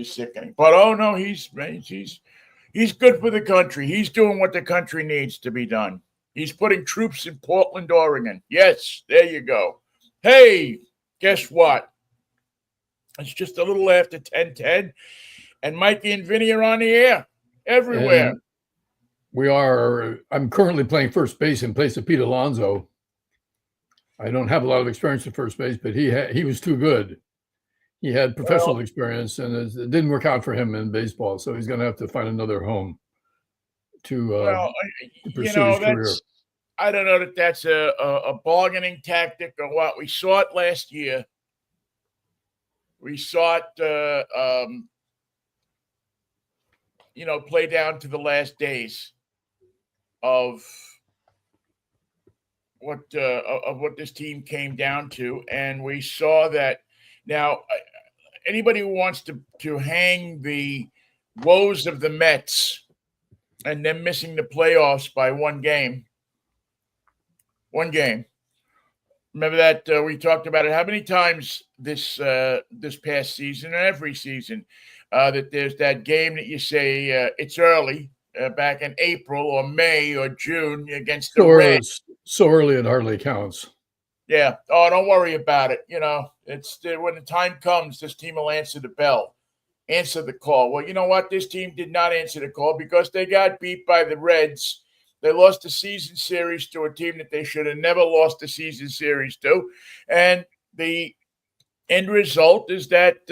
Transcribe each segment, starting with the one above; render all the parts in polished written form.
absolutely sickening. But oh no, he's good for the country. He's doing what the country needs to be done. He's putting troops in Portland, Oregon. Yes, there you go. Hey, guess what? It's just a little after 10:10, and Mikey and Vinnie are on the air everywhere. And I'm currently playing first base in place of Pete Alonso. I don't have a lot of experience at first base, but he was too good. He had professional experience, and it didn't work out for him in baseball. So he's going to have to find another home to pursue his career. I don't know that that's a bargaining tactic or what. We saw it last year. We saw it, play down to the last days of what this team came down to, and we saw that. Now, anybody who wants to hang the woes of the Mets and them missing the playoffs by one game. Remember that we talked about it how many times this past season and every season that there's that game that you say it's early back in April or May or June against the Reds. So early it hardly counts. Yeah. Oh, don't worry about it. It's when the time comes, this team will answer the bell, answer the call. Well, you know what? This team did not answer the call because they got beat by the Reds. They lost the season series to a team that they should have never lost the season series to. And the end result is that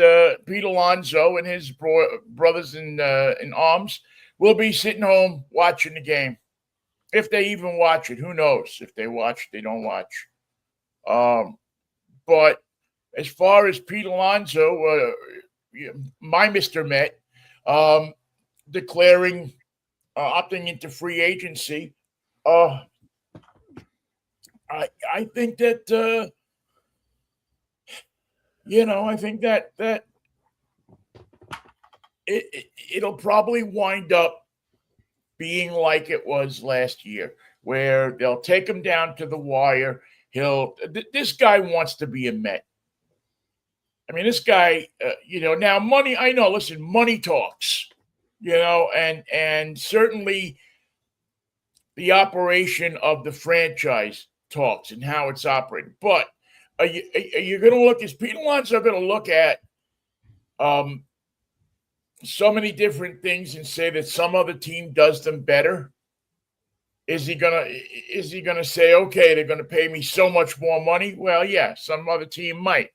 Pete Alonso and his brothers in arms will be sitting home watching the game. If they even watch it, who knows? If they watch, they don't watch. But as far as Pete Alonso, my Mr. Met, declaring opting into free agency, I think that I think that it'll probably wind up being like it was last year, where they'll take him down to the wire. This guy wants to be a Met. I mean, this guy, now money. I know. Listen, money talks. And certainly the operation of the franchise talks and how it's operated. But are you going to look? Is Pete Alonso going to look at so many different things and say that some other team does them better? Is he gonna say, okay, they're gonna pay me so much more money? Well, yeah, some other team might.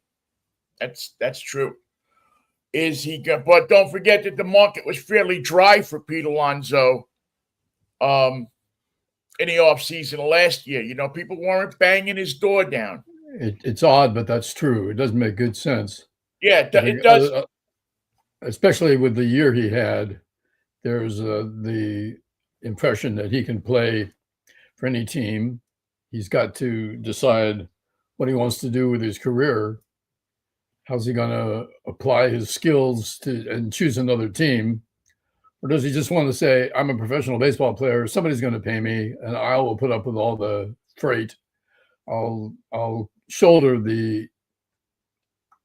That's true. But don't forget that the market was fairly dry for Pete Alonso in the offseason last year. People weren't banging his door down. It's odd, but that's true. It doesn't make good sense. Yeah, it does. Especially with the year he had, there's the impression that he can play for any team. He's got to decide what he wants to do with his career. How's he going to apply his skills and choose another team? Or does he just want to say, I'm a professional baseball player, somebody's going to pay me, and I will put up with all the freight. I'll shoulder the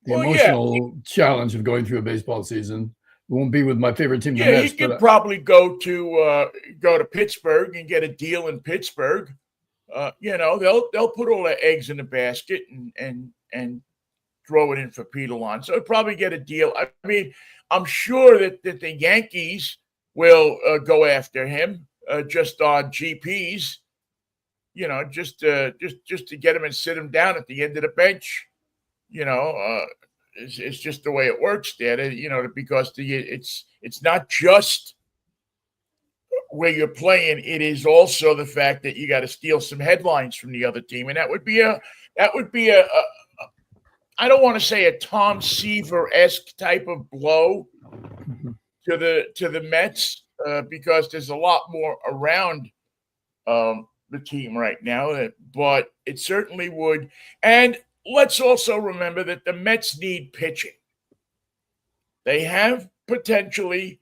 emotional challenge of going through a baseball season. It won't be with my favorite team. Yeah, he could probably go to Pittsburgh and get a deal in Pittsburgh. They'll put all their eggs in the basket and throw it in for Pete Alonso. He'll probably get a deal. I mean, I'm sure that the Yankees will go after him just on GPs. Just to get him and sit him down at the end of the bench. It's just the way it works there, because it's not just where you're playing. It is also the fact that you got to steal some headlines from the other team. And that would be a I don't want to say a Tom Seaver-esque type of blow to the Mets because there's a lot more around the team right now, but it certainly would. And let's also remember that the Mets need pitching. They have potentially,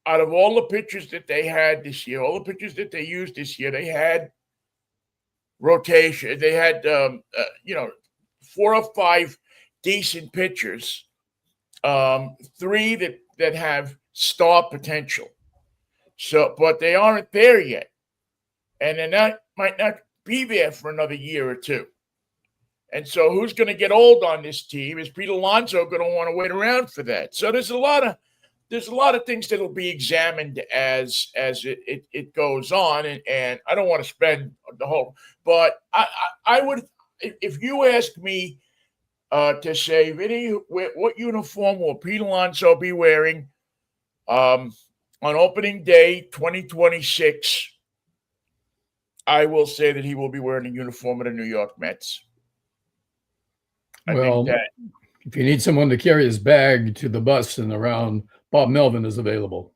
out of all the pitchers that they had this year, all the pitchers that they used this year, they had rotation. They had, 4 or 5 decent pitchers. three that have star potential. So, but they aren't there yet, and then might not be there for another year or two. And so, who's going to get old on this team? Is Pete Alonso going to want to wait around for that? So, there's a lot of things that'll be examined as it goes on, and I don't want to spend the whole. But I would, if you ask me to say, Vinny, what uniform will Pete Alonso be wearing on opening day 2026? I will say that he will be wearing a uniform of the New York Mets. Well, if you need someone to carry his bag to the bus and around, Bob Melvin is available.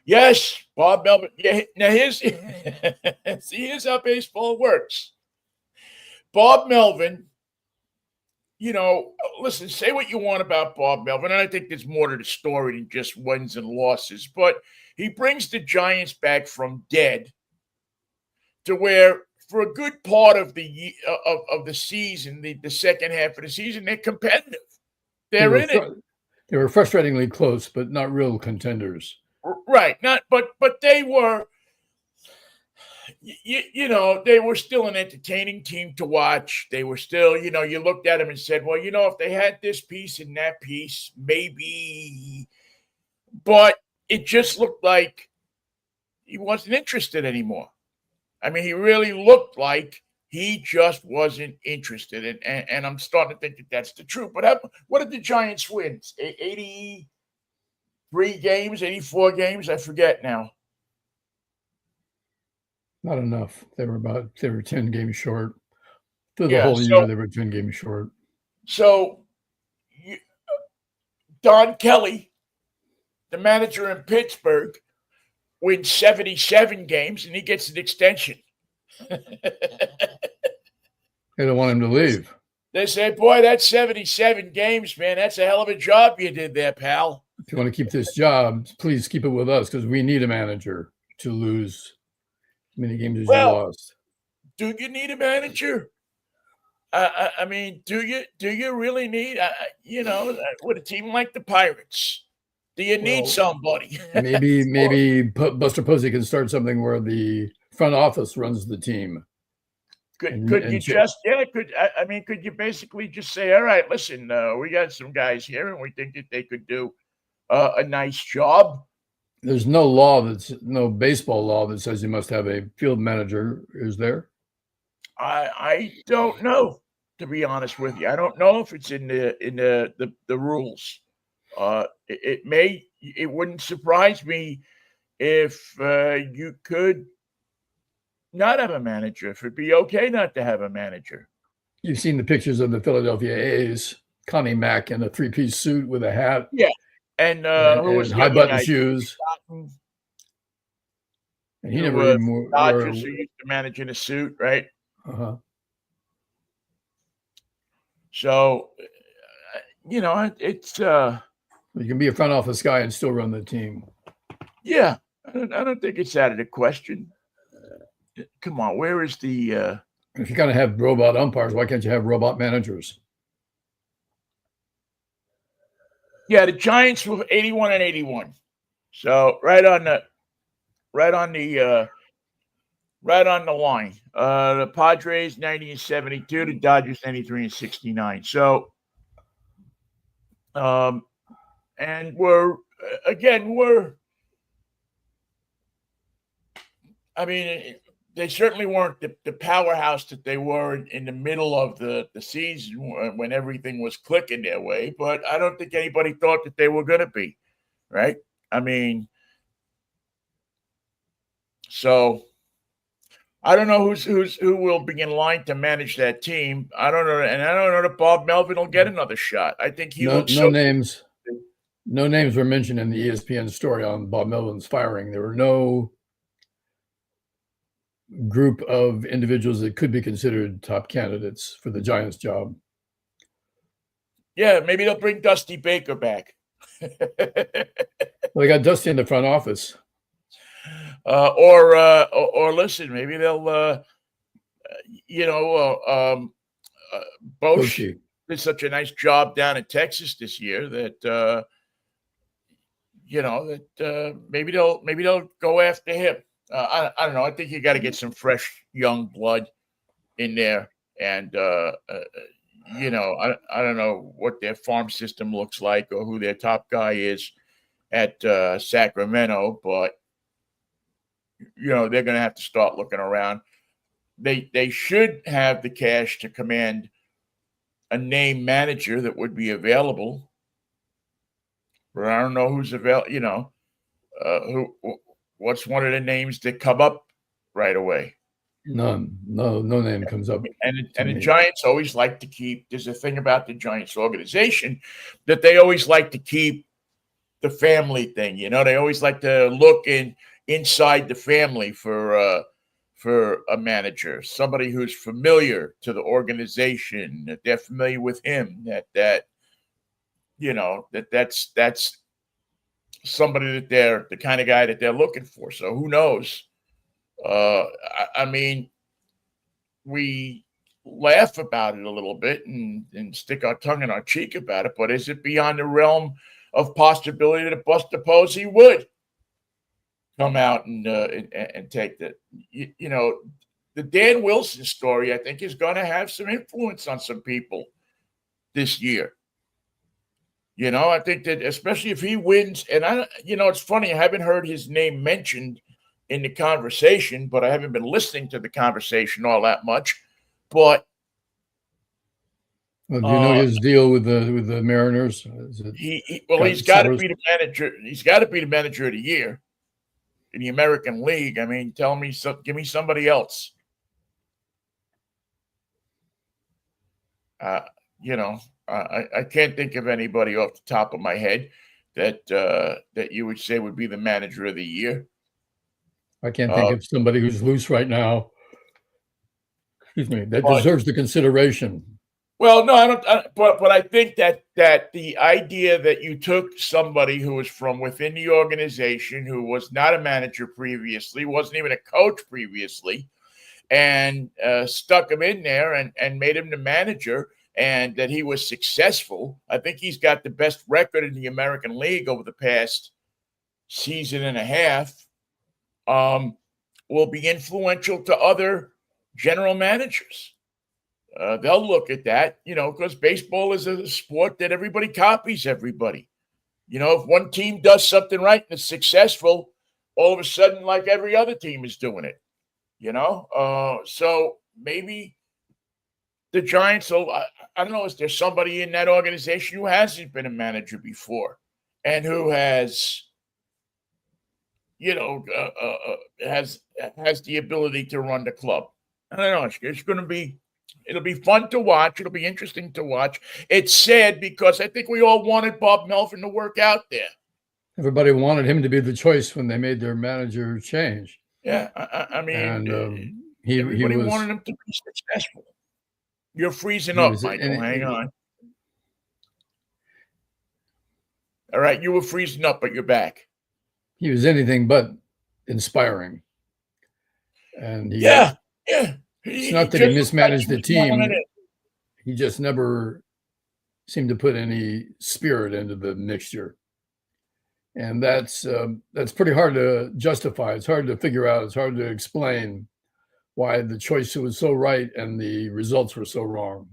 Yes, Bob Melvin. Yeah, now see, here's how baseball works. Bob Melvin, listen, say what you want about Bob Melvin, and I think there's more to the story than just wins and losses, but he brings the Giants back from dead to where, for a good part of the season, the second half of the season, they're competitive. They're in it. They were frustratingly close, but not real contenders. Right. But they were, they were still an entertaining team to watch. They were still, you looked at them and said, well, if they had this piece and that piece, maybe. But it just looked like he wasn't interested anymore. I mean, he really looked like he just wasn't interested. And I'm starting to think that that's the truth. But what did the Giants win? 83 games, 84 games? I forget now. Not enough. They were 10 games short. Through the whole year, they were 10 games short. So Don Kelly, the manager in Pittsburgh, wins 77 games, and he gets an extension. They don't want him to leave. They say, boy, that's 77 games, man. That's a hell of a job you did there, pal. If you want to keep this job, please keep it with us, because we need a manager to lose as many games as you lost. Do you need a manager? I mean, do you really need, with a team like the Pirates? Do you need somebody? maybe Buster Posey can start something where the front office runs the team. Could you basically just say, all right, listen, we got some guys here and we think that they could do a nice job. There's no baseball law that says you must have a field manager, is there? I don't know, to be honest with you. I don't know if it's in the rules. It wouldn't surprise me if you could not have a manager, if it'd be okay not to have a manager. You've seen the pictures of the Philadelphia A's, Connie Mack in a three-piece suit with a hat. Yeah. And who was high-button shoes. And he never even Dodgers, who used to manage in a suit, right? Uh-huh. So, it's you can be a front office guy and still run the team. Yeah, I don't think it's out of the question. Come on, where is the? If you're going to have robot umpires, why can't you have robot managers? Yeah, the Giants were 81 and 81, so right on the line. The Padres 90 and 72, the Dodgers 93 and 69. So, and they certainly weren't the powerhouse that they were in the middle of the season when everything was clicking their way. But I don't think anybody thought that they were going to be, right? I mean, so I don't know who will be in line to manage that team. I don't know, and I don't know that Bob Melvin will get another shot. I think he looks names. No names were mentioned in the ESPN story on Bob Melvin's firing. There were no group of individuals that could be considered top candidates for the Giants job. Yeah, maybe they'll bring Dusty Baker back. Well, they got Dusty in the front office. Or listen, maybe they'll, Bosch did such a nice job down in Texas this year that maybe they'll go after him. I don't know. I think you got to get some fresh young blood in there, and I don't know what their farm system looks like or who their top guy is at Sacramento, but they're going to have to start looking around. They should have the cash to command a name manager that would be available, but I don't know who's available. What's one of the names that come up right away? None. No name comes up. And the Giants always like to keep. There's a thing about the Giants organization that they always like to keep the family thing. They always like to look inside the family for a manager, somebody who's familiar to the organization, that they're familiar with him, that's somebody that they're the kind of guy that they're looking for. So who knows? I mean, we laugh about it a little bit and stick our tongue in our cheek about it, but is it beyond the realm of possibility that Buster Posey would come out and take the Dan Wilson story? I think is going to have some influence on some people this year. I think that especially if he wins, and it's funny, I haven't heard his name mentioned in the conversation, but I haven't been listening to the conversation all that much. But do you know his deal with the Mariners? He's got to be the manager. He's got to be the manager of the year in the American League. I mean, give me somebody else. I can't think of anybody off the top of my head that you would say would be the manager of the year. I can't think of somebody who's loose right now. Excuse me, that deserves the consideration. Well, no, I don't. But I think that the idea that you took somebody who was from within the organization, who was not a manager previously, wasn't even a coach previously, and stuck him in there and made him the manager, and that he was successful. I think he's got the best record in the American League over the past season and a half. Will be influential to other general managers. They'll look at that, because baseball is a sport that everybody copies everybody. If one team does something right and it's successful, all of a sudden, like every other team is doing it, so maybe the Giants will, I don't know, is there somebody in that organization who hasn't been a manager before and who has, has the ability to run the club? I don't know. It's going to be, it'll be fun to watch. It'll be interesting to watch. It's sad because I think we all wanted Bob Melvin to work out there. Everybody wanted him to be the choice when they made their manager change. Yeah, I mean, and everybody wanted him to be successful. You're freezing up, Michael. Hang on. All right, you were freezing up, but you're back. He was anything but inspiring. And yeah. It's not that he mismanaged the team. He just never seemed to put any spirit into the mixture. And that's pretty hard to justify. It's hard to figure out. It's hard to explain why the choice was so right and the results were so wrong.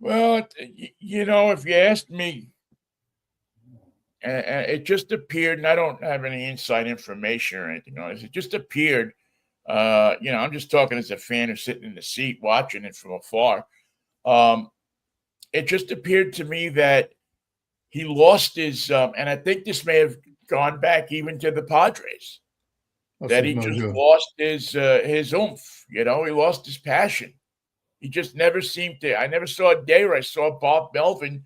Well, if you asked me, it just appeared, and I don't have any inside information or anything on this, it just appeared, I'm just talking as a fan who's sitting in the seat watching it from afar. It just appeared to me that he lost his, and I think this may have gone back even to the Padres, that he just lost his oomph. He lost his passion. He just never seemed to. I never saw a day where I saw Bob Melvin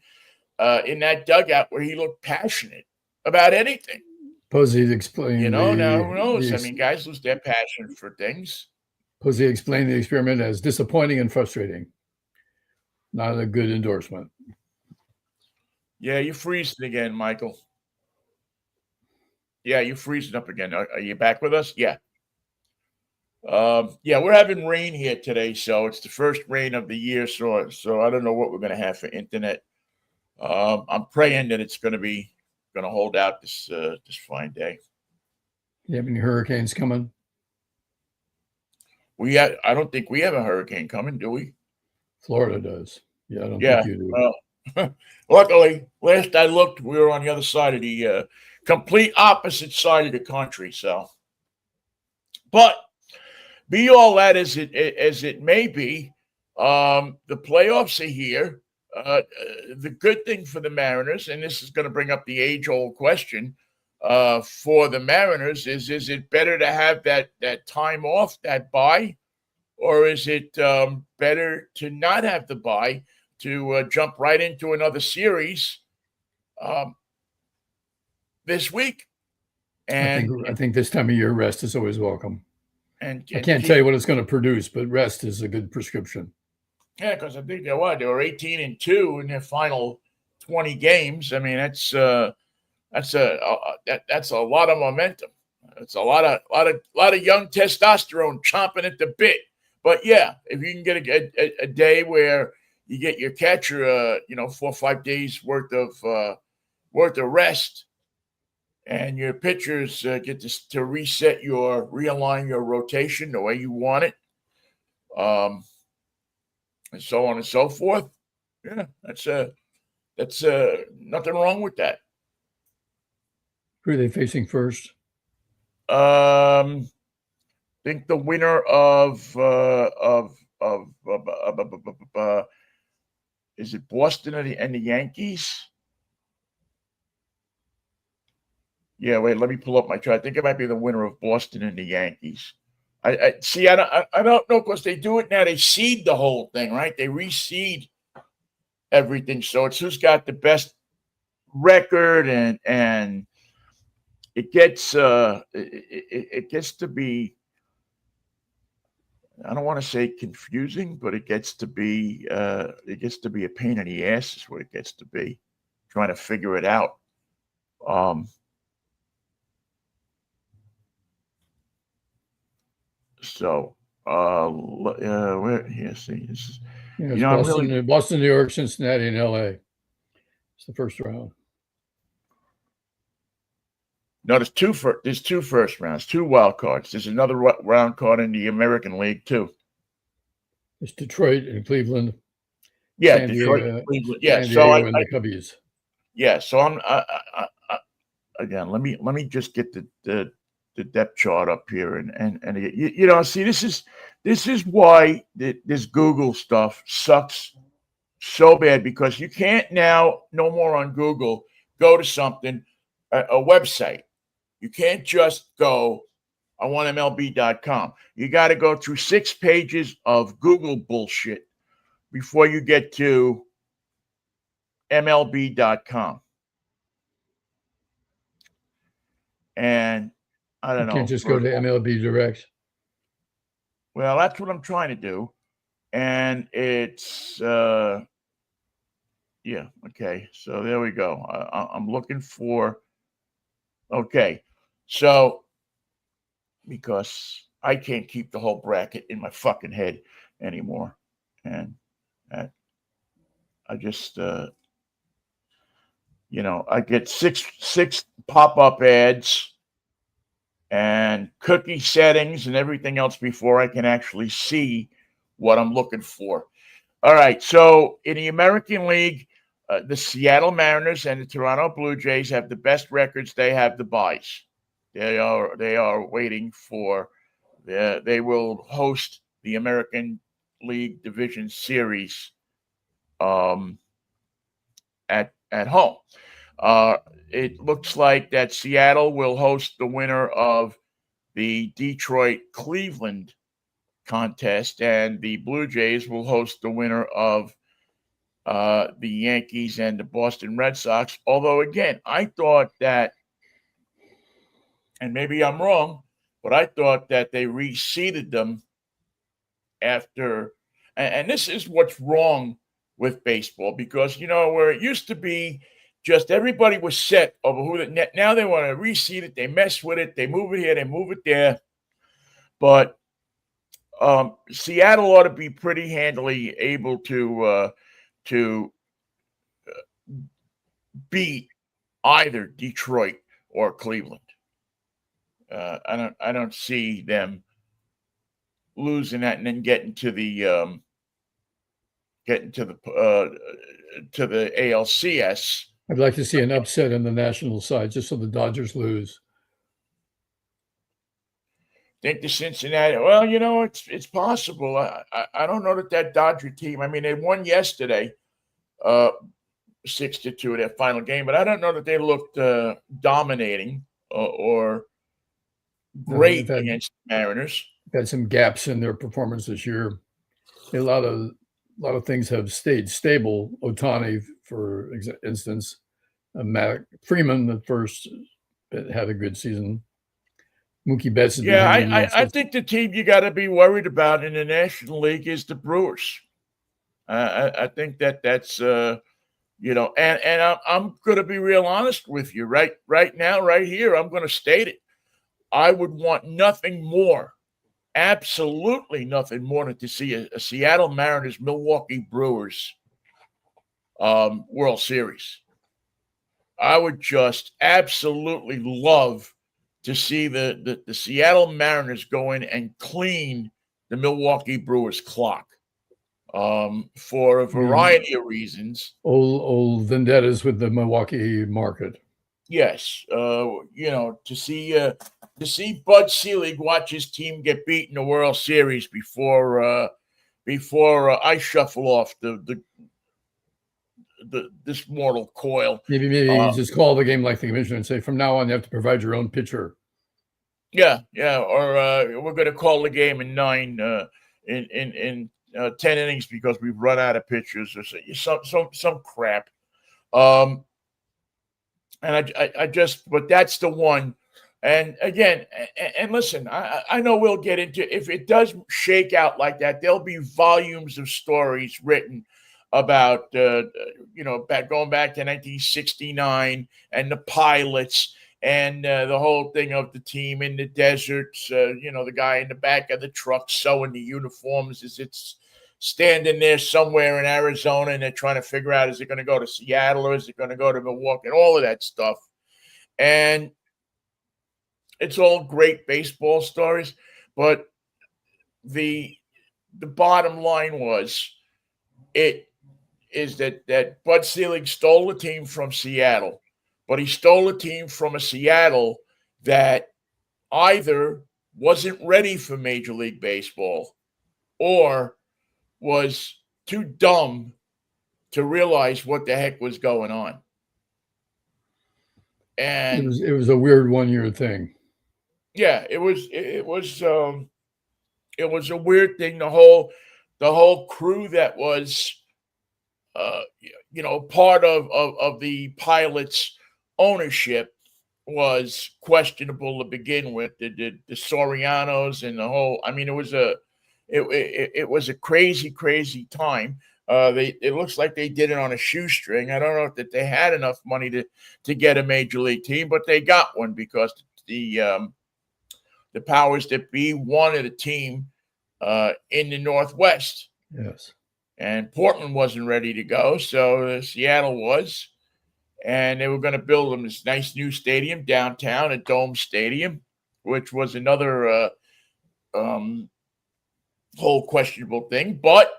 in that dugout where he looked passionate about anything. Posey explained. Now who knows? I mean, guys lose their passion for things. Posey explained the experiment as disappointing and frustrating. Not a good endorsement. Yeah, you're freezing again, Michael. Yeah, you're freezing up again. Are you back with us? Yeah. Yeah, we're having rain here today, so it's the first rain of the year. So I don't know what we're going to have for internet. I'm praying that it's going to hold out this fine day. You have any hurricanes coming? I don't think we have a hurricane coming, do we? Florida does. Yeah, I don't Yeah. think you do. Well, luckily, last I looked, we were on the other side of the complete opposite side of the country. So, but be all that as it may be, the playoffs are here. The good thing for the Mariners, and this is going to bring up the age-old question for the Mariners: is it better to have that time off, that bye, or is it better to not have the bye, to jump right into another series this week? And I think this time of year rest is always welcome. And I can't tell you what it's going to produce, but rest is a good prescription. Yeah, because I think they were 18-2 in their final 20 games. I mean, that's a lot of momentum. It's a lot of young testosterone chomping at the bit. But yeah, if you can get a day where you get your catcher, 4 or 5 days worth of rest, and your pitchers get to realign your rotation the way you want it, and so on and so forth. Yeah, that's nothing wrong with that. Who are they facing first? Think the winner of is it Boston and the Yankees? Yeah, wait, let me pull up my chart. I think it might be the winner of Boston and the Yankees. I see. I don't know, because they do it now. They seed the whole thing, right? They reseed everything, so it's who's got the best record, and it gets it gets to be, I don't want to say confusing, but it gets to be a pain in the ass is what it gets to be, trying to figure it out. So where here? See, this is Boston, New York, Cincinnati, and LA. It's the first round. No, there's two first rounds, 2 wild cards. There's another round card in the American League too. It's Detroit and Cleveland. Yeah, Detroit, Cleveland. Yeah, San Diego and the Cubbies. Yeah, so I'm again. Let me just get the depth chart up here, and see, this is why this Google stuff sucks so bad, because you can't now no more on Google go to something, a website. You can't just go, I want MLB.com. You got to go through 6 pages of Google bullshit before you get to MLB.com. And I don't know. You can't just go to MLB Direct. Well, that's what I'm trying to do. And it's, yeah, okay. So there we go. I'm looking for, okay. So, because I can't keep the whole bracket in my fucking head anymore. And I just, I get six pop-up ads and cookie settings and everything else before I can actually see what I'm looking for. All right, so in the American League, the Seattle Mariners and the Toronto Blue Jays have the best records. They have the byes. They are waiting for. They will host the American League Division Series at home. It looks like that Seattle will host the winner of the Detroit-Cleveland contest, and the Blue Jays will host the winner of the Yankees and the Boston Red Sox. Although, again, I thought that, and maybe I'm wrong, but I thought that they reseeded them after, and this is what's wrong with baseball, because, where it used to be just everybody was set over who now they want to reseed it, they mess with it, they move it here, they move it there. But Seattle ought to be pretty handily able to beat either Detroit or Cleveland. I don't see them losing that and then getting to the ALCS. I'd like to see an upset in the national side, just so the Dodgers lose. Think the Cincinnati? Well, it's possible. I don't know that Dodger team. I mean, they won yesterday, 6-2 their final game, but I don't know that they looked dominating or great against the Mariners. Had some gaps in their performance this year. A lot of things have stayed stable. Ohtani, for instance, Matt Freeman at first had a good season. Mookie Betts is I think the team you got to be worried about in the National League is the Brewers. I think that's and I'm going to be real honest with you right now, right here. I'm going to state it. I would want nothing more, absolutely nothing more, than to see a Seattle Mariners Milwaukee Brewers World Series. I would just absolutely love to see the Seattle Mariners go in and clean the Milwaukee Brewers clock for a variety of reasons. Old vendettas with the Milwaukee market. Yes, to see Bud Selig watch his team get beat in the World Series before I shuffle off this mortal coil. Maybe you just call the game like the commissioner and say, from now on, you have to provide your own pitcher. Yeah, or we're going to call the game in 10 innings because we've run out of pitchers or some crap. And but that's the one. And again, and listen, I know we'll get into, if it does shake out like that, there'll be volumes of stories written about, going back to 1969 and the pilots and the whole thing of the team in the deserts, the guy in the back of the truck sewing the uniforms as it's standing there somewhere in Arizona, and they're trying to figure out, is it going to go to Seattle or is it going to go to Milwaukee, and all of that stuff. And it's all great baseball stories, but the bottom line is that Bud Selig stole the team from Seattle, but he stole a team from a Seattle that either wasn't ready for Major League Baseball or was too dumb to realize what the heck was going on. And it was a weird 1 year thing. Yeah, it was a weird thing. The whole crew that was part of the Pilots ownership was questionable to begin with. The Sorianos and the whole, I mean, it was a crazy time. It looks like they did it on a shoestring. I don't know if they had enough money to get a major league team, but they got one because the powers that be wanted a team in the Northwest. Yes. And Portland wasn't ready to go, so Seattle was. And they were going to build them this nice new stadium downtown, a dome stadium, which was another whole questionable thing. But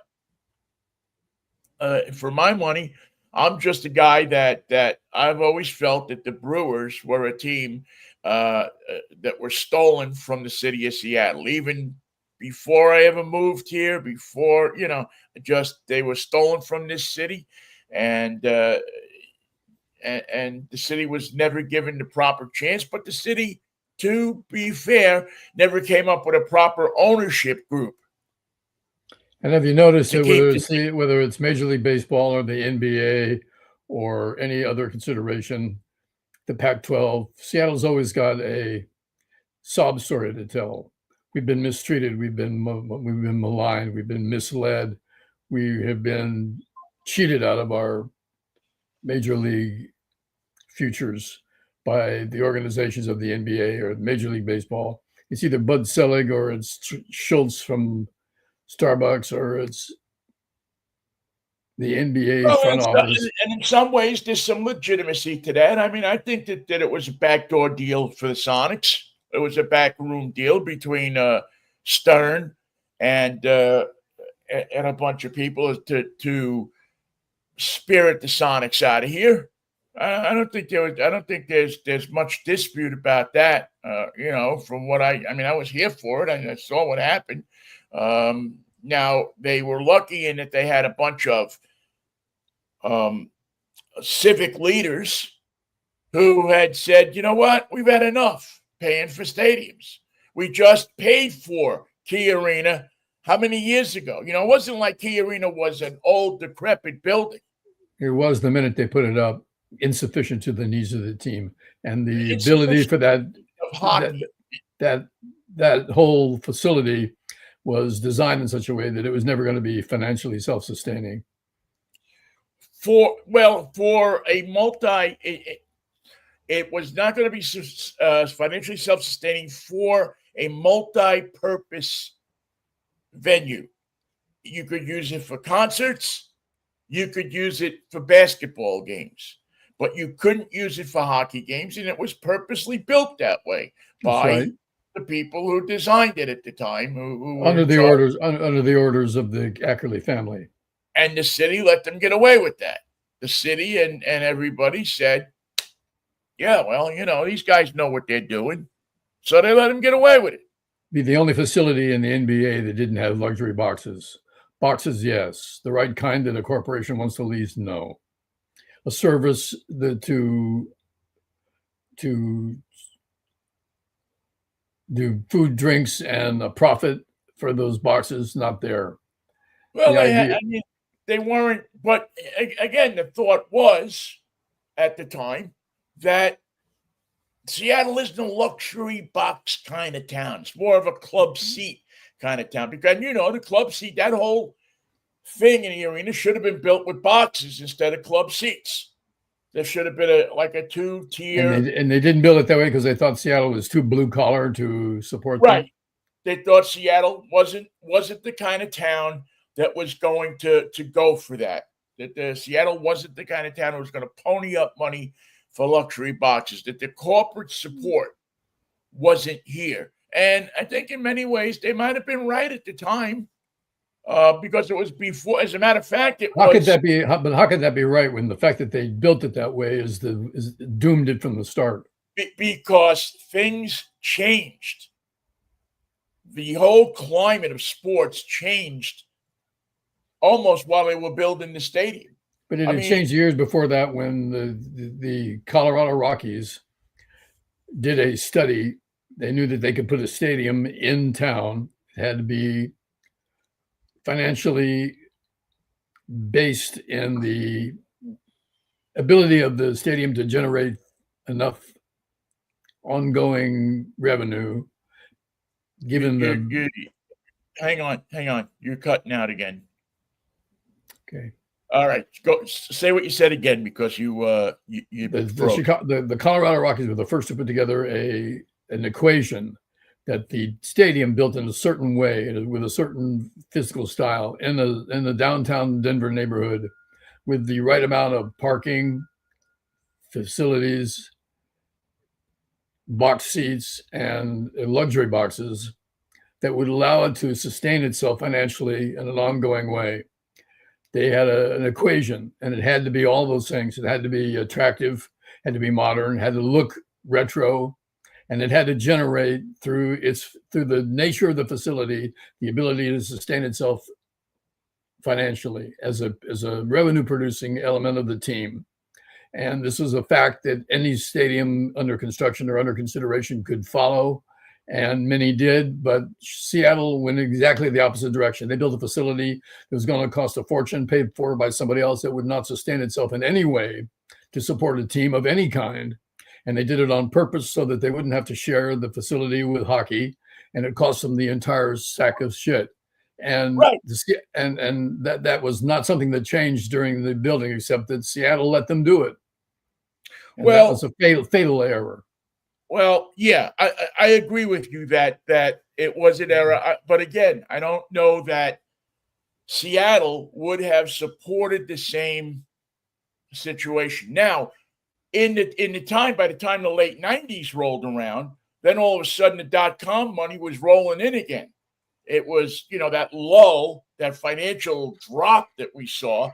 for my money, I'm just a guy that I've always felt that the Brewers were a team that were stolen from the city of Seattle, even before I ever moved here, they were stolen from this city, and the city was never given the proper chance. But the city, to be fair, never came up with a proper ownership group. And have you noticed that whether it's Major League Baseball or the NBA or any other consideration, the Pac-12, Seattle's always got a sob story to tell. We've been mistreated. We've been maligned. We've been misled. We have been cheated out of our major league futures by the organizations of the NBA or Major League Baseball. it's either Bud Selig or it's Schultz from Starbucks or it's the NBA Well, front office. and in some ways, there's some legitimacy to that. I mean, I think that it was a backdoor deal for the Sonics. It was a backroom deal between Stern and a bunch of people to spirit the Sonics out of here. I don't think there's much dispute about that. From what I mean, I was here for it. I saw what happened. Now they were lucky in that they had a bunch of civic leaders who had said, you know what, we've had enough paying for stadiums. We just paid for Key Arena how many years ago? It wasn't like Key Arena was an old, decrepit building. It was the minute they put it up, insufficient to the needs of the team and the ability for that whole facility was designed in such a way that it was never going to be financially self-sustaining. For a it was not going to be financially self-sustaining for a multi-purpose venue. You could use it for concerts. You could use it for basketball games, but you couldn't use it for hockey games, and it was purposely built that way by the people who designed it at the time. Who under the orders of the Ackerley family. And the city let them get away with that. The city and everybody said, yeah, well, these guys know what they're doing. So they let them get away with it. Be the only facility in the NBA that didn't have luxury boxes. Boxes, yes. The right kind that a corporation wants to lease, no. A service to do food, drinks, and a profit for those boxes, not there. Well, they weren't. But again, the thought was at the time that Seattle isn't a luxury box kind of town. It's more of a club seat kind of town. Because, the club seat, that whole thing in the arena should have been built with boxes instead of club seats. There should have been a two-tier. And they didn't build it that way because they thought Seattle was too blue-collar to support them. Right. They thought Seattle wasn't the kind of town that was going to go for that. That Seattle wasn't the kind of town that was going to pony up money for luxury boxes, that the corporate support wasn't here. And I think in many ways they might have been right at the time because it was before. As a matter of fact, how could that be right when the fact that they built it that way is doomed it from the start? Because things changed. The whole climate of sports changed almost while they were building the stadium. But it had changed years before that when the Colorado Rockies did a study. They knew that they could put a stadium in town. It had to be financially based in the ability of the stadium to generate enough ongoing revenue, given Hang on. You're cutting out again. Okay. All right, go say what you said again because the Colorado Rockies were the first to put together an equation that the stadium built in a certain way with a certain physical style in the downtown Denver neighborhood, with the right amount of parking, facilities, box seats, and luxury boxes that would allow it to sustain itself financially in an ongoing way. They had an equation, and it had to be all those things. It had to be attractive, had to be modern, had to look retro, and it had to generate through the nature of the facility the ability to sustain itself financially as a revenue producing element of the team. And this was a fact that any stadium under construction or under consideration could follow. And many did, but Seattle went exactly the opposite direction. They built a facility that was going to cost a fortune, paid for by somebody else, that would not sustain itself in any way to support a team of any kind. And they did it on purpose so that they wouldn't have to share the facility with hockey, and it cost them the entire sack of shit. And right. And that was not something that changed during the building, except that Seattle let them do it. And that was a fatal error. Well, yeah, I agree with you that it was an error. But again, I don't know that Seattle would have supported the same situation. Now, in the time, by the time the late 90s rolled around, then all of a sudden the dot-com money was rolling in again. It was, that lull, that financial drop that we saw.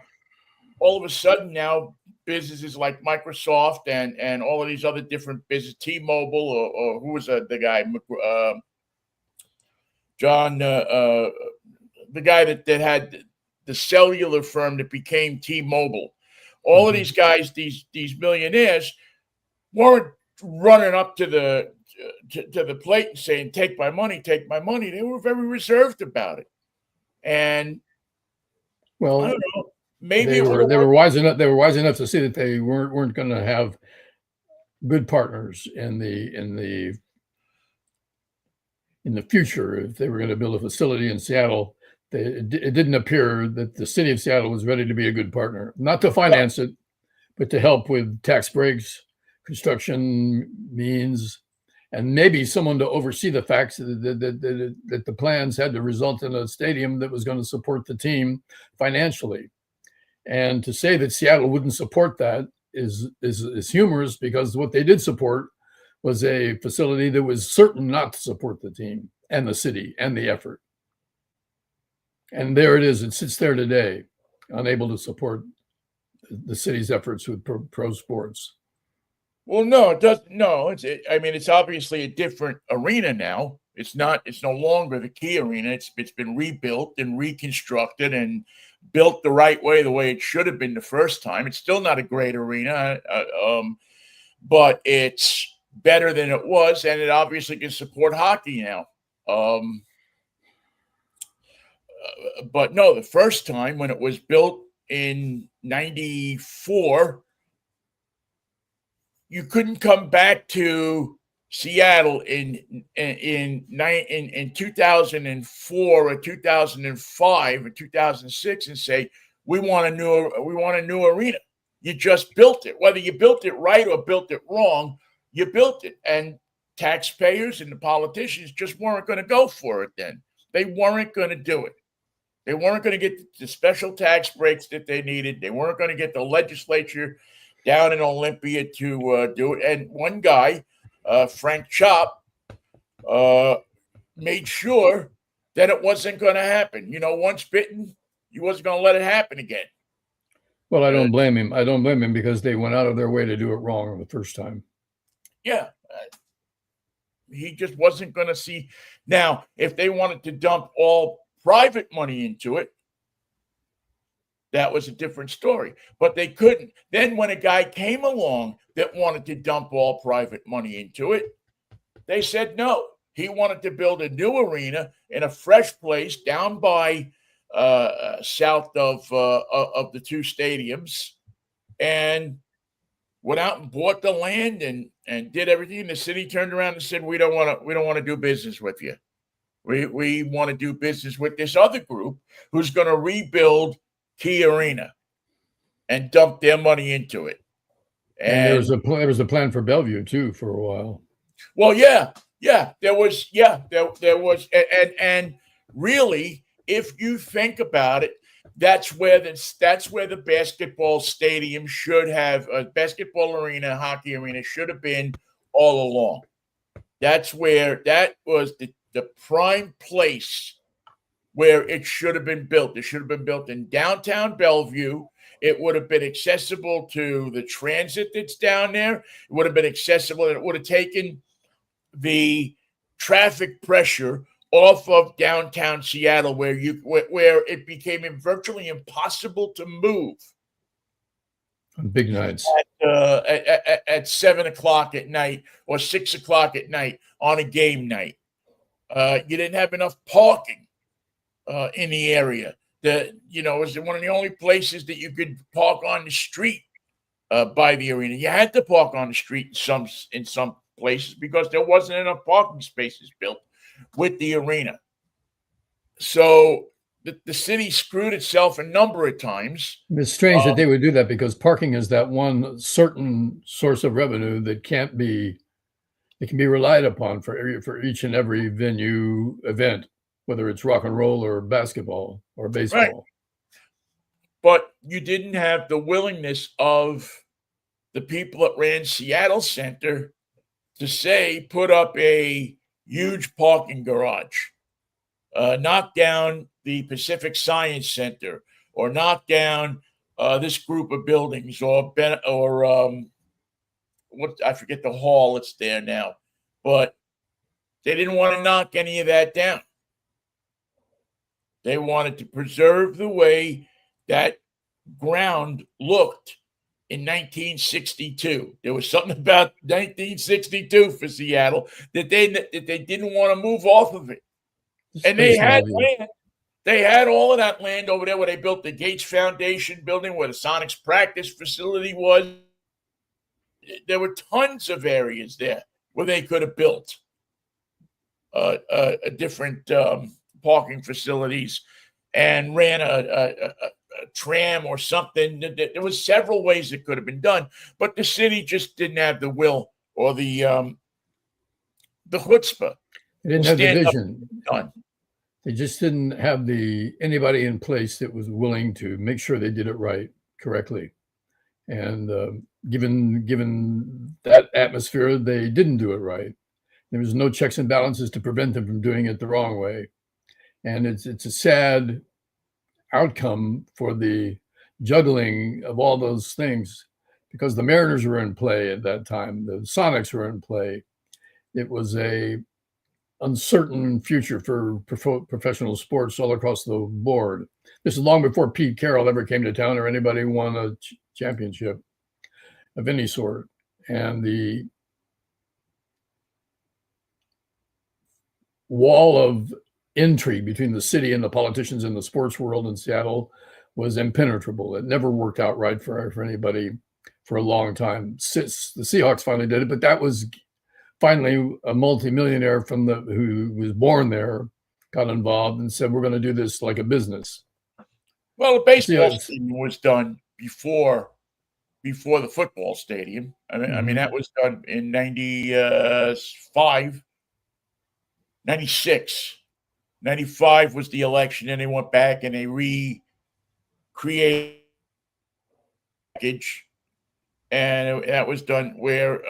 All of a sudden now businesses like Microsoft and all of these other different businesses, T-Mobile or who was the guy, John, the guy that had the cellular firm that became T-Mobile. All of these guys, these millionaires, weren't running up to the plate and saying, "Take my money, take my money." They were very reserved about it, and well, I don't know. Maybe they were wise enough. They were wise enough to see that they weren't going to have good partners in the future. If they were going to build a facility in Seattle, it didn't appear that the city of Seattle was ready to be a good partner, not to finance it, but to help with tax breaks, construction means, and maybe someone to oversee the facts that the plans had to result in a stadium that was going to support the team financially. And to say that Seattle wouldn't support that is humorous, because what they did support was a facility that was certain not to support the team and the city and the effort. And there it is. It sits there today, unable to support the city's efforts with pro sports. Well, no, it doesn't. No, it's obviously a different arena now. It's not. It's no longer the Key Arena. It's been rebuilt and reconstructed and built the right way, the way it should have been the first time. It's still not a great arena, but it's better than it was, and it obviously can support hockey now. But no, the first time when it was built in '94, you couldn't come back to Seattle in 2004 or 2005 or 2006 and say we want a new arena. You just built it. Whether you built it right or built it wrong, you built it, and taxpayers and the politicians just weren't going to go for it. Then they weren't going to do it. They weren't going to get the special tax breaks that they needed. They weren't going to get the legislature down in Olympia to do it. And one guy, Frank Chop, made sure that it wasn't going to happen. Once bitten, he wasn't going to let it happen again. Well, I don't blame him. I don't blame him, because they went out of their way to do it wrong the first time. Yeah. He just wasn't going to see. Now, if they wanted to dump all private money into it, that was a different story. But they couldn't. Then when a guy came along that wanted to dump all private money into it, they said no. He wanted to build a new arena in a fresh place down by south of the two stadiums, and went out and bought the land and did everything. The city turned around and said, we don't want to do business with you. We want to do business with this other group who's going to rebuild Key Arena and dump their money into it. And there was a plan for Bellevue too for a while. Well, there was, and really, if you think about it, that's where the basketball stadium should have, a basketball arena, hockey arena should have been all along. That was the prime place where it should have been built. It should have been built in downtown Bellevue. It would have been accessible to the transit that's down there. It would have been accessible, and it would have taken the traffic pressure off of downtown Seattle, where it became virtually impossible to move on big nights at 7:00 at night or 6:00 at night on a game night. You didn't have enough parking in the area. It was one of the only places that you could park on the street by the arena. You had to park on the street in some places because there wasn't enough parking spaces built with the arena. So the city screwed itself a number of times. It's strange that they would do that, because parking is that one certain source of revenue that can't be It can be relied upon for each and every venue event, whether it's rock and roll or basketball or Right. baseball. But you didn't have the willingness of the people that ran Seattle Center to say, put up a huge parking garage, knock down the Pacific Science Center, or knock down this group of buildings, or what, I forget the hall that's there now, but they didn't want to knock any of that down. They wanted to preserve the way that ground looked in 1962. There was something about 1962 for Seattle that they didn't want to move off of it. And they had land. They had all of that land over there where they built the Gates Foundation building, where the Sonics practice facility was. There were tons of areas there where they could have built different parking facilities and ran a tram or something. There was several ways it could have been done, but the city just didn't have the will or the chutzpah. They didn't have the vision. They just didn't have anybody in place that was willing to make sure they did it right, correctly. And given that atmosphere, they didn't do it right. There was no checks and balances to prevent them from doing it the wrong way. And it's a sad outcome for the juggling of all those things, because the Mariners were in play at that time. The Sonics were in play. It was a uncertain future for professional sports all across the board. This is long before Pete Carroll ever came to town or anybody won a championship of any sort. And the wall of intrigue between the city and the politicians in the sports world in Seattle was impenetrable. It never worked out right for anybody for a long time. The Seahawks finally did it, but that was finally a multimillionaire who was born there got involved and said, we're going to do this like a business. Well, the baseball stadium was done before the football stadium. I mean, that was done in 95, 96. 95 was the election, and they went back and they recreated package, and that was done where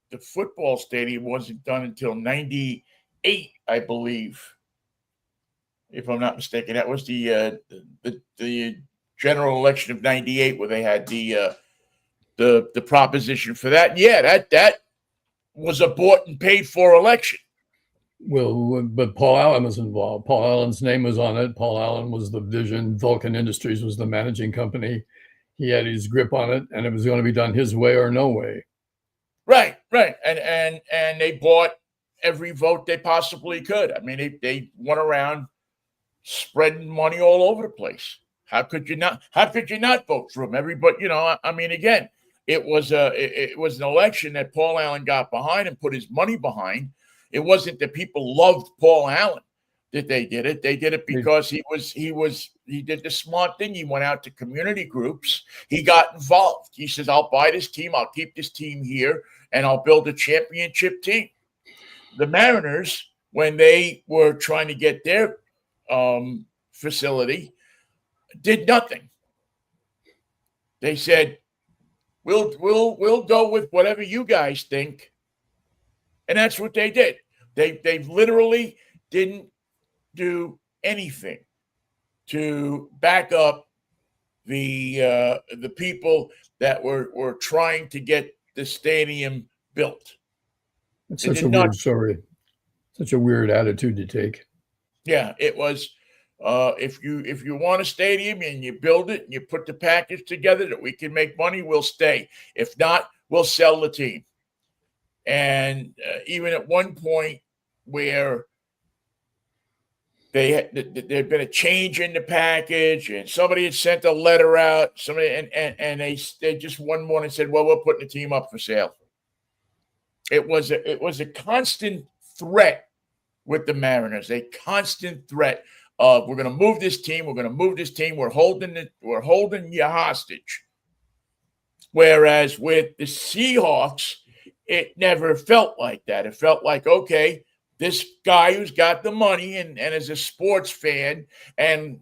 the football stadium wasn't done until 98, I believe, if I'm not mistaken. That was the general election of 98 where they had the proposition for that. And yeah, that was a bought and paid for election. Well, but Paul Allen was involved. Paul Allen's name was on it. Paul Allen was the vision. Vulcan Industries was the managing company. He had his grip on it, and it was going to be done his way or no way. Right. And they bought every vote they possibly could. I mean, they went around spreading money all over the place. How could you not vote for him? Everybody, I mean, again, it was an election that Paul Allen got behind and put his money behind. It wasn't that people loved Paul Allen that they did it. They did it because he did the smart thing. He went out to community groups. He got involved. He says, I'll buy this team. I'll keep this team here, and I'll build a championship team. The Mariners, when they were trying to get their facility, did nothing. They said, we'll go with whatever you guys think. And that's what they did. They literally didn't do anything to back up the people that were trying to get the stadium built. It's such a weird story. Such a weird attitude to take. Yeah, it was. If you want a stadium and you build it and you put the package together that we can make money, we'll stay. If not, we'll sell the team. And even at one point where there'd been a change in the package, and somebody had sent a letter out. And they just one morning said, "Well, we're putting the team up for sale." It was a constant threat with the Mariners, a constant threat of, "We're going to move this team. We're going to move this team. We're holding you hostage." Whereas with the Seahawks, it never felt like that. It felt like, okay, this guy who's got the money and is a sports fan and,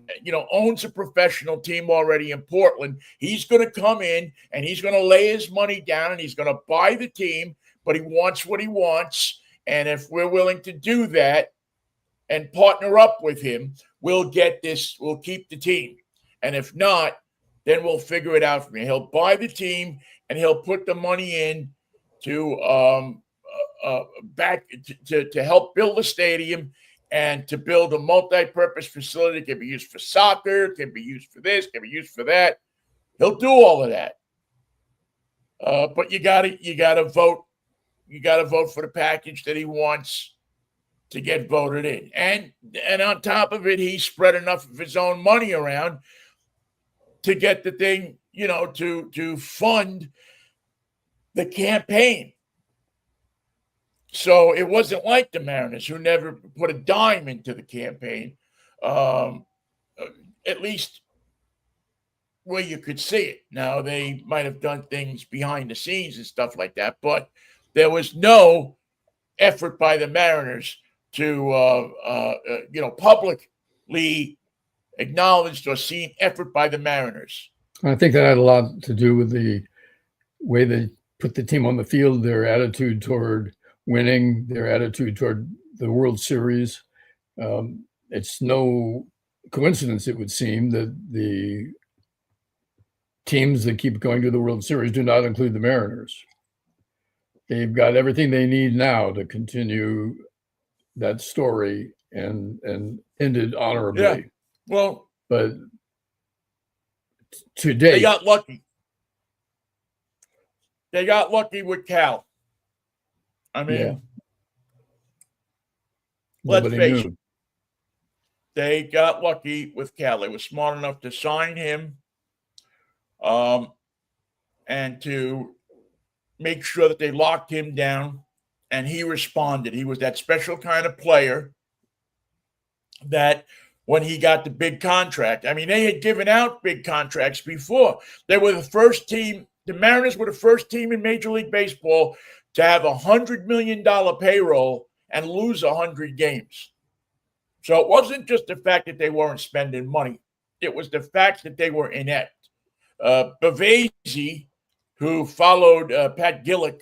owns a professional team already in Portland, he's going to come in and he's going to lay his money down and he's going to buy the team, but he wants what he wants. And if we're willing to do that and partner up with him, we'll get this, we'll keep the team. And if not, then we'll figure it out for you. He'll buy the team and he'll put the money in to back to help build a stadium and to build a multi-purpose facility. It can be used for soccer, can be used for this, can be used for that. He'll do all of that. But you gotta vote. You gotta vote for the package that he wants to get voted in. And on top of it, he spread enough of his own money around to get the thing, to fund the campaign. So it wasn't like the Mariners, who never put a dime into the campaign, at least where you could see it. Now, they might have done things behind the scenes and stuff like that, but there was no effort by the Mariners to, publicly acknowledged or seen effort by the Mariners. I think that had a lot to do with the way they put the team on the field, their attitude toward winning, their attitude toward the World Series. It's no coincidence, it would seem, that the teams that keep going to the World Series do not include the Mariners. They've got everything they need now to continue that story and end it honorably. Yeah. Well, but to date, they got lucky. They got lucky with Cal. I mean, let's face it. They got lucky with Cal. They were smart enough to sign him, and to make sure that they locked him down, and he responded. He was that special kind of player that when he got the big contract, I mean, they had given out big contracts before. They were the first team, the Mariners were the first team in Major League Baseball to have $100 million payroll and lose 100 games. So it wasn't just the fact that they weren't spending money. It was the fact that they were inept. Bavasi, who followed Pat Gillick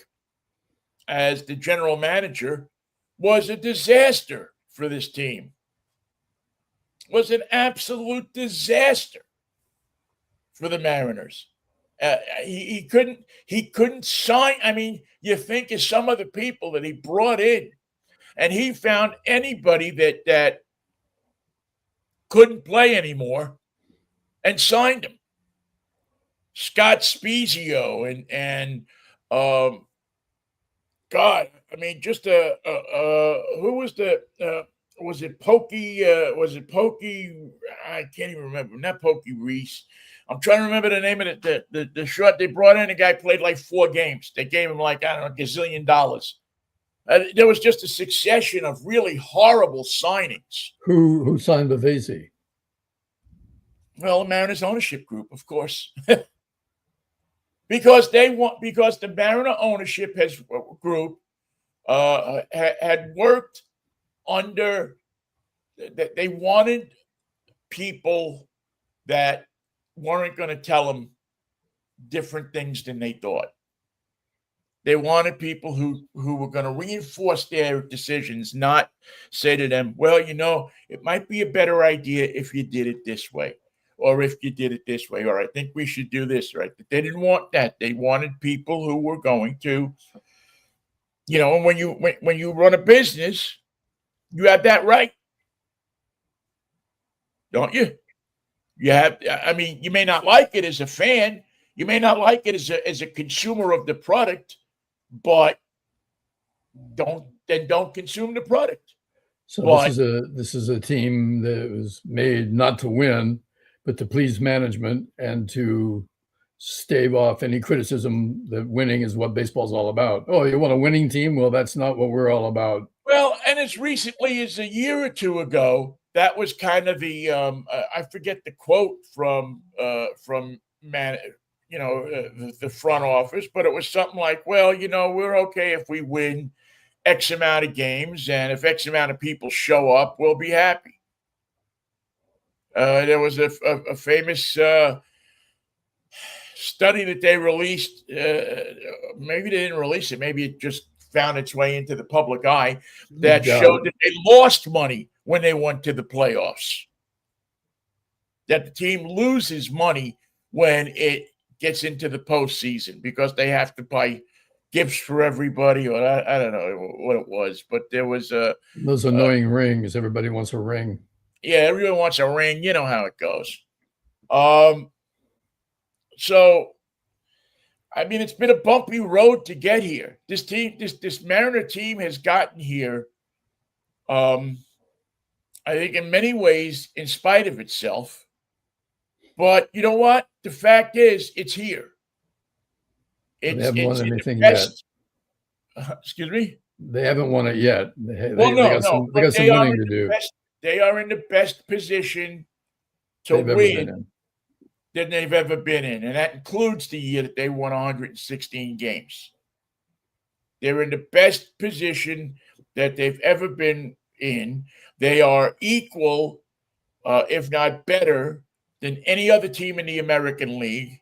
as the general manager, was a disaster for this team. Was an absolute disaster for the Mariners. He couldn't sign. I mean, you think of some of the people that he brought in, and he found anybody that couldn't play anymore and signed him. Scott Spezio and God, I mean, just who was was it Pokey? I can't even remember. Not Pokey Reese. I'm trying to remember the name of the short they brought in. The guy played like 4 games. They gave him like, I don't know, $1 gazillion. There was just a succession of really horrible signings. Who signed Bavasi? Well, the Mariners ownership group, of course. Because the Mariner ownership group had worked under that. They wanted people that weren't going to tell them different things than they thought. They wanted people who were going to reinforce their decisions, not say to them, well, it might be a better idea if you did it this way, or if you did it this way, or I think we should do this, right? But they didn't want that. They wanted people who were going to, and when you run a business, you have that right, don't you? You have. I mean, you may not like it as a fan, you may not like it as a consumer of the product, but don't consume the product. So this is a team that was made not to win, but to please management and to stave off any criticism that winning is what baseball's all about. Oh, you want a winning team? Well, that's not what we're all about. Well, and as recently as a year or two ago, that was kind of the I forget the quote from the front office, but it was something like, well, we're okay if we win X amount of games, and if X amount of people show up, we'll be happy. There was a famous study that they released. Maybe they didn't release it. Maybe it just found its way into the public eye that showed that they lost money when they went to the playoffs. That the team loses money when it gets into the postseason because they have to buy gifts for everybody, or I don't know what it was, but there was those annoying rings. Everybody wants a ring. Yeah, everyone wants a ring. You know how it goes. So, I mean, it's been a bumpy road to get here. This team, this Mariner team has gotten here, I think in many ways in spite of itself. But you know what? The fact is, it's here. They haven't won anything yet. Excuse me? They haven't won it yet. They got some winning to do. They are in the best position to win than they've ever been in. And that includes the year that they won 116 games. They're in the best position that they've ever been in. They are equal, if not better, than any other team in the American League,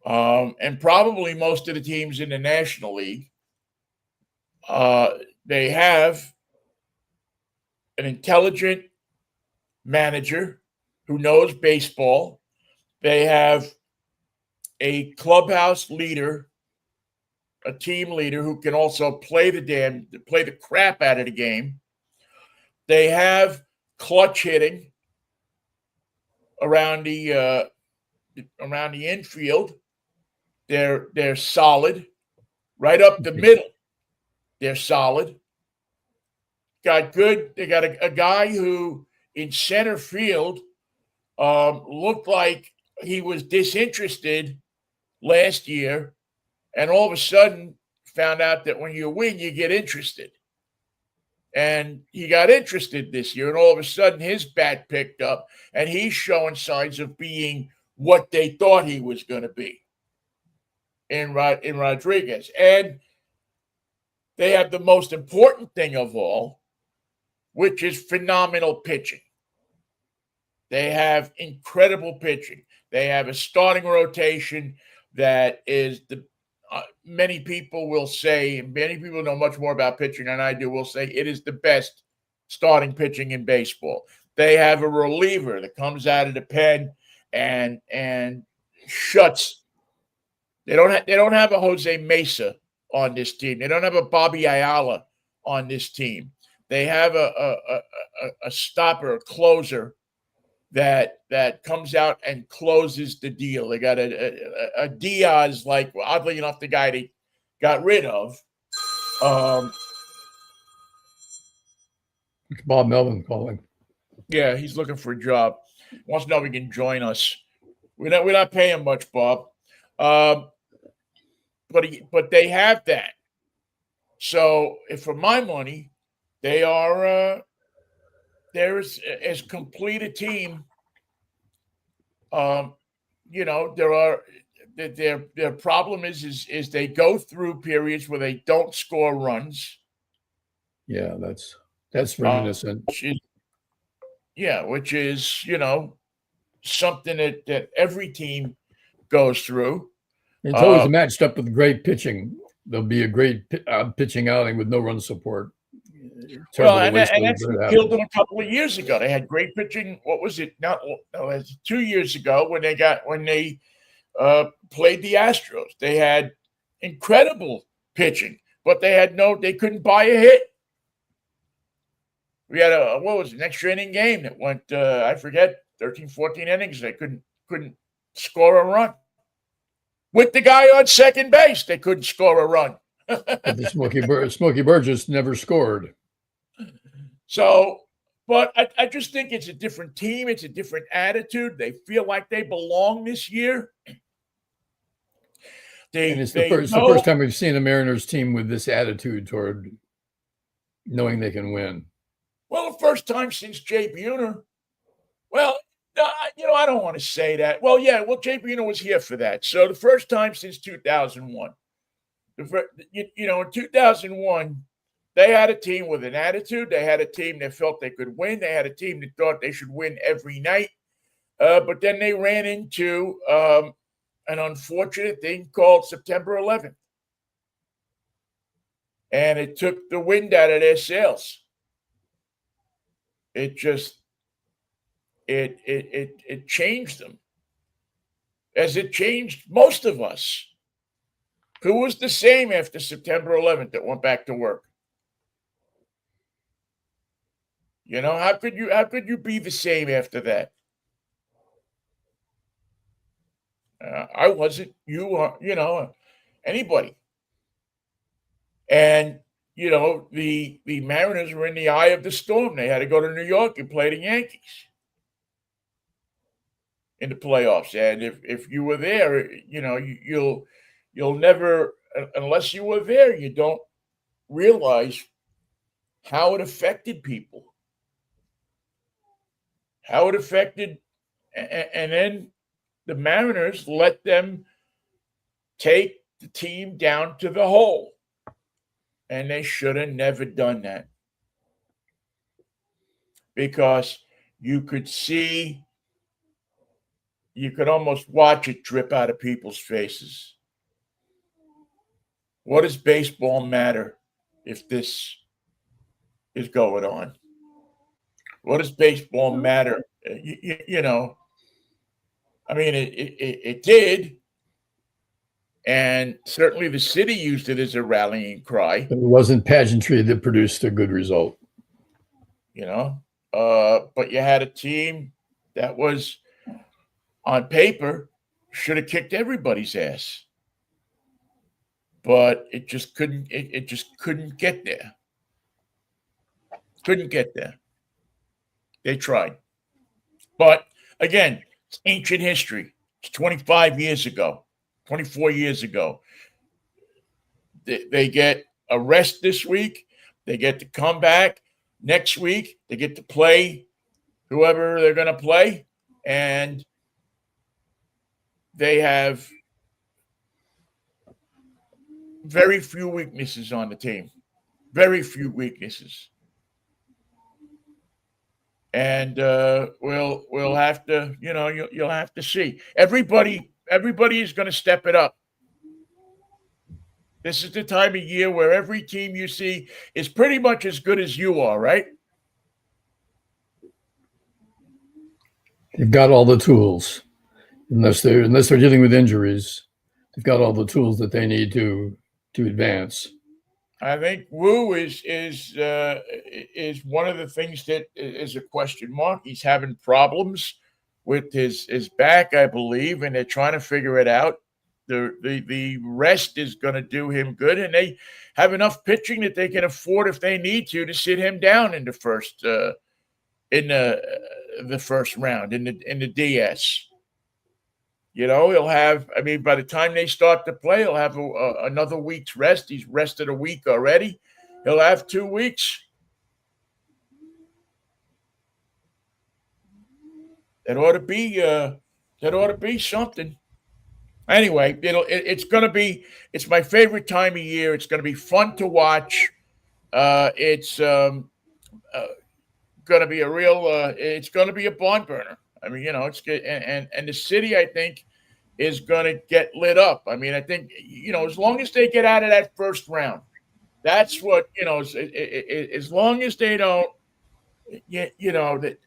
and probably most of the teams in the National League. They have an intelligent manager who knows baseball. They have a clubhouse leader, a team leader who can also play the crap out of the game. They have clutch hitting around the infield. They're solid. Right up the middle, they're solid. They got a guy who in center field looked like he was disinterested last year, and all of a sudden found out that when you win, you get interested. And he got interested this year, and all of a sudden his bat picked up, and he's showing signs of being what they thought he was going to be in Rodriguez. And they have the most important thing of all, which is phenomenal pitching. They have incredible pitching. They have a starting rotation that is many people will say, and many people know much more about pitching than I do, will say it is the best starting pitching in baseball. They have a reliever that comes out of the pen and shuts. They don't have a Jose Mesa on this team. They don't have a Bobby Ayala on this team. They have a stopper, a closer that comes out and closes the deal. They got a Diaz, like, oddly enough, the guy they got rid of. It's Bob Melvin calling. Yeah, he's looking for a job. Wants to know if he can join us. We're not paying much, Bob. But they have that. So, if for my money, they are they're as complete a team. Their problem is they go through periods where they don't score runs. Yeah, that's reminiscent. Which is something that every team goes through. It's always matched up with great pitching. There'll be a great pitching outing with no run support. And that's what killed them a couple of years ago. They had great pitching. What was it? No, it was 2 years ago when they played the Astros. They had incredible pitching, but they couldn't buy a hit. We had an extra inning game that went, I forget, 13, 14 innings. They couldn't score a run. With the guy on second base, they couldn't score a run. But the Smokey Burgess never scored. So, but I just think it's a different team. It's a different attitude. They feel like they belong this year. It's the first time we've seen a Mariners team with this attitude toward knowing they can win. Well, the first time since Jay Buhner. Well, No, I don't want to say that. Well, yeah, Jay Bruno was here for that. So the first time since 2001, in 2001, they had a team with an attitude. They had a team that felt they could win. They had a team that thought they should win every night. But then they ran into an unfortunate thing called September 11th. And it took the wind out of their sails. It just, it changed them, as it changed most of us. Who was the same after September 11th that went back to work? How could you be the same after that? I wasn't. You are. Anybody. And the Mariners were in the eye of the storm. They had to go to New York and play the Yankees in the playoffs. And if you were there, you'll never, unless you were there, you don't realize how it affected people, how it affected, and then the Mariners let them take the team down to the hole. And they should have never done that. Because you could almost watch it drip out of people's faces. What does baseball matter if this is going on? What does baseball matter? I mean, it did. And certainly the city used it as a rallying cry. It wasn't pageantry that produced a good result. But you had a team that was, on paper, should have kicked everybody's ass. But it just couldn't get there. Couldn't get there. They tried. But again, it's ancient history. It's 25 years ago. 24 years ago. They get a rest this week. They get to come back next week. They get to play whoever they're going to play. And they have very few weaknesses on the team. Very few weaknesses. And we'll have to, you'll have to see. Everybody is going to step it up. This is the time of year where every team you see is pretty much as good as you are, right? They've got all the tools, unless they're dealing with injuries. They've got all the tools that they need to advance. I think Wu is one of the things that is a question mark. He's having problems with his back, I believe, and they're trying to figure it out. The rest is going to do him good, and they have enough pitching that they can afford, if they need to sit him down in the first round in the DS. He'll have. I mean, by the time they start to play, he'll have another week's rest. He's rested a week already. He'll have 2 weeks. That ought to be something. Anyway, it's my favorite time of year. It's going to be fun to watch. It's going to be it's going to be a barn burner. I mean, it's good. And the city, I think, is going to get lit up. I mean, I think, as long as they get out of that first round, that's what, as long as they don't, that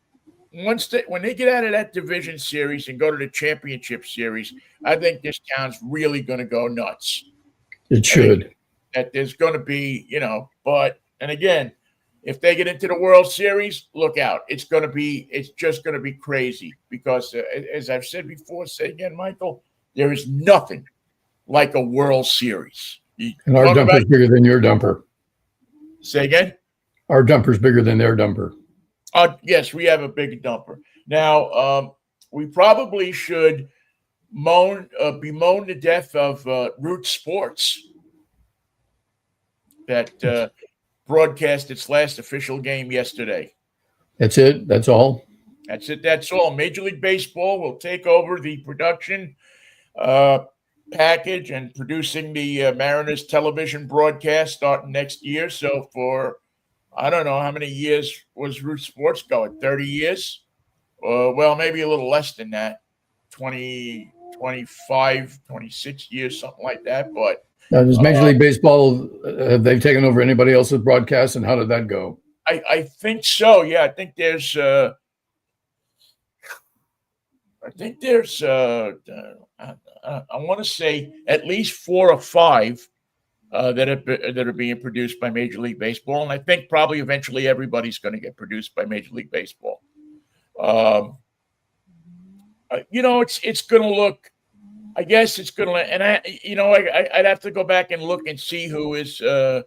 when they get out of that division series and go to the championship series, I think this town's really going to go nuts. It should. That there's going to be, and again, if they get into the World Series, look out. It's just going to be crazy because, as I've said before, say again, Michael, there is nothing like a World Series. And our dumper's bigger than your dumper. Say again? Our dumper's bigger than their dumper. Yes, we have a big dumper. Now, we probably should bemoan the death of Root Sports that broadcast its last official game yesterday. That's it? That's all? That's it. That's all. Major League Baseball will take over the production uh, package and producing the Mariners television broadcast starting next year. So for I don't know how many years was Root Sports going? 30 years? Well, maybe a little less than that. 20, 25, 26 years, something like that. But Now, does Major uh, League Baseball have they taken over anybody else's broadcast, and how did that go? I think so. Yeah, I think there's I want to say at least 4 or 5 that are being produced by Major League Baseball, and I think probably eventually everybody's going to get produced by Major League Baseball. It's going to look. I guess it's going to, and I'd have to go back and look and see who's they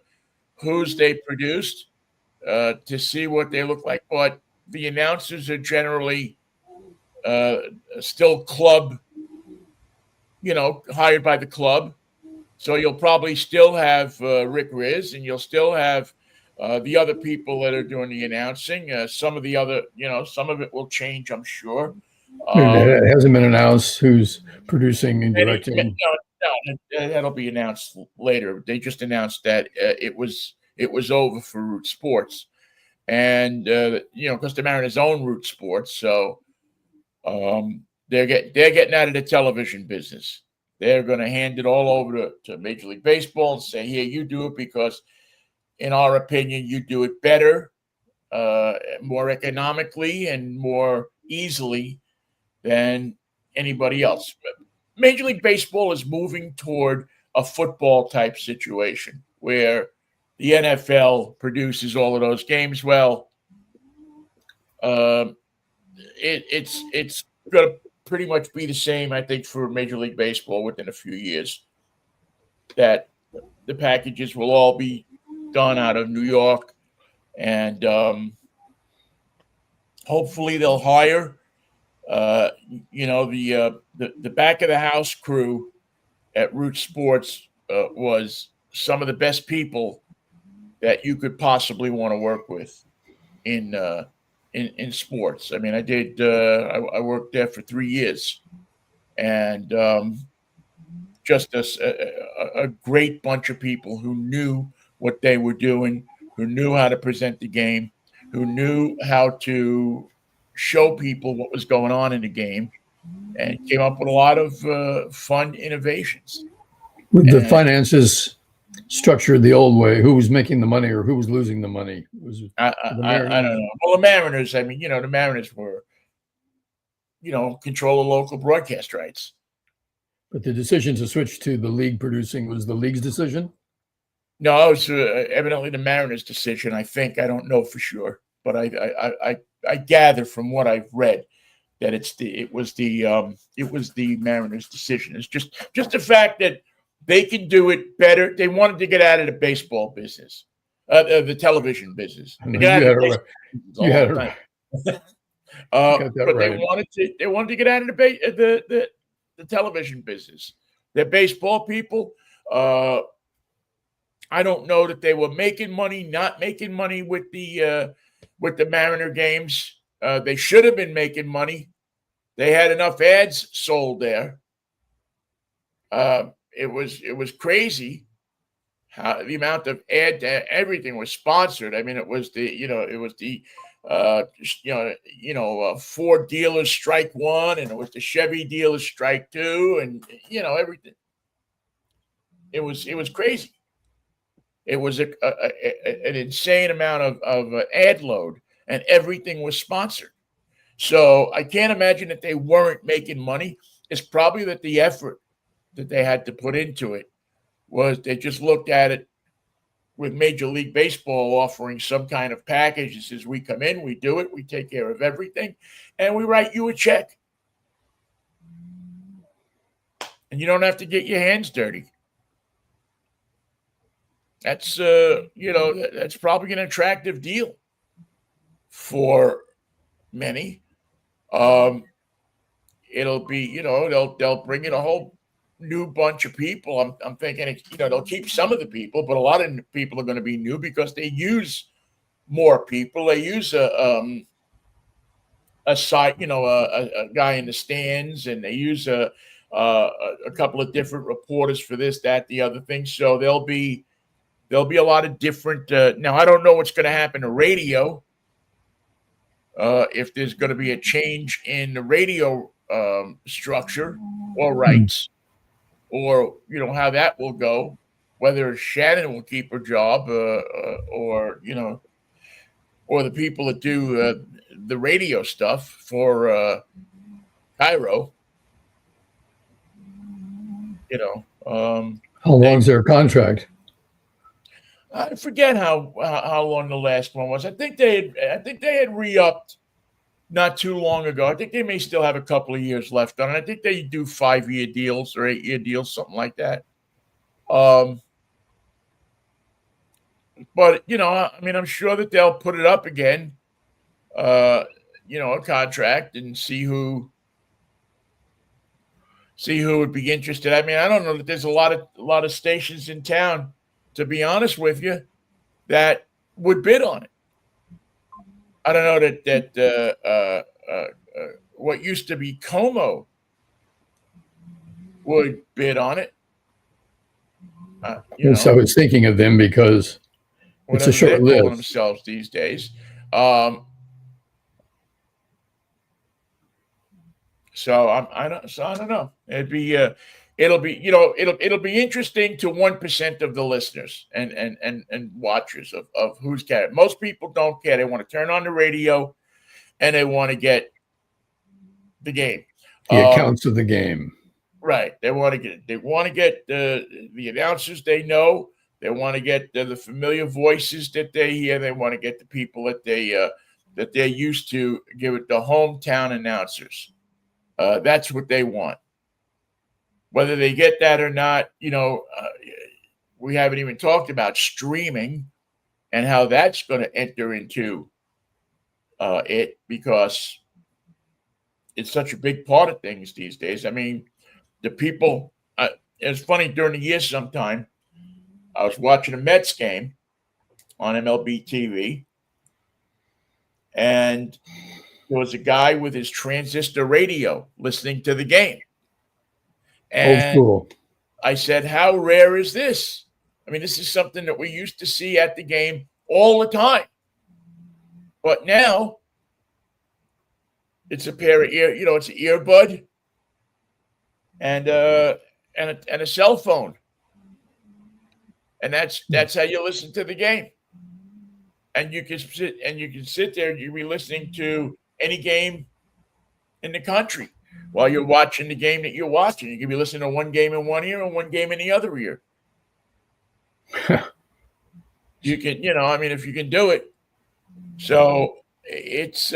produced to see what they look like. But the announcers are generally still club, hired by the club. So you'll probably still have Rick Riz, and you'll still have the other people that are doing the announcing. Some of it will change, I'm sure. It hasn't been announced who's producing and directing. That'll be announced later. They just announced that it was over for Root Sports, and because the Mariners own Root Sports, so they're getting out of the television business. They're going to hand it all over to Major League Baseball and say, "Here, you do it because, in our opinion, you do it better, more economically, and more easily than anybody else." Major League Baseball is moving toward a football type situation where the NFL produces all of those games. Well, it's going to pretty much be the same, I think, for Major League Baseball within a few years. That the packages will all be done out of New York, and hopefully they'll hire the back of the house crew at Root Sports was some of the best people that you could possibly want to work with in sports. I mean, I worked there for 3 years, and just a great bunch of people who knew what they were doing, who knew how to present the game, who knew how to show people what was going on in the game, and came up with a lot of fun innovations. With the finances structured the old way, who was making the money or who was losing the money? I don't know. Well, the Mariners, I mean, the Mariners were, control the local broadcast rights. But the decision to switch to the league producing was the league's decision? No, it was evidently the Mariners' decision, I think. I don't know for sure. But I gather from what I've read that it was the Mariners' decision. It's just the fact that they can do it better. They wanted to get out of the baseball business, the television business. You had it right. But they wanted to get out of the television business. They're baseball people. I don't know that they were making money, not making money with the Mariner games. They should have been making money. They had enough ads sold there. It was crazy how the amount of everything was sponsored. I mean, it was the Ford dealers strike one, and it was the Chevy dealers strike two, and everything. It was crazy. It was an insane amount of ad load, and everything was sponsored. So I can't imagine that they weren't making money. It's probably that the effort that they had to put into it was they just looked at it with Major League Baseball offering some kind of package that says, we come in, we do it, we take care of everything, and we write you a check. And you don't have to get your hands dirty. That's that's probably an attractive deal for many. It'll be, they'll bring in a whole new bunch of people. I'm thinking, they'll keep some of the people, but a lot of people are going to be new because they use more people. They use a side, a guy in the stands, and they use a couple of different reporters for this, that, the other thing. So there'll be a lot of different. Now I don't know what's going to happen to radio. If there's going to be a change in the radio structure or rights, or how that will go, whether Shannon will keep her job, or or the people that do the radio stuff for Cairo. How long's their contract? I forget how long the last one was. I think they had re-upped not too long ago. I think they may still have a couple of years left on it. I think they do 5-year deals or 8-year deals, something like that. But I'm sure that they'll put it up again, a contract, and see who would be interested. I mean, I don't know that there's a lot of stations in town, to be honest with you, that would bid on it. I don't know that what used to be Como would bid on it. Yes, I was thinking of them because it's a short lived lived themselves these days. So I don't know. It'll be it'll be interesting to 1% of the listeners and watchers of who's care. Most people don't care. They want to turn on the radio and they want to get the game. the accounts of the game. Right. They want to get the announcers they know. They want to get the familiar voices that they hear. They want to get the people that they're used to. Give it the hometown announcers. That's what they want. Whether they get that or not, we haven't even talked about streaming and how that's going to enter into it, because it's such a big part of things these days. I mean, the people, it's funny, during the year sometime, I was watching a Mets game on MLB TV, and there was a guy with his transistor radio listening to the game. And Old school. I said, how rare is this? I mean, this is something that we used to see at the game all the time. But now it's a pair of it's an earbud and a cell phone. And that's how you listen to the game. And you can sit there, you'll be listening to any game in the country while you're watching the game that you're watching. You can be listening to one game in one ear and one game in the other ear. You can, if you can do it. So it's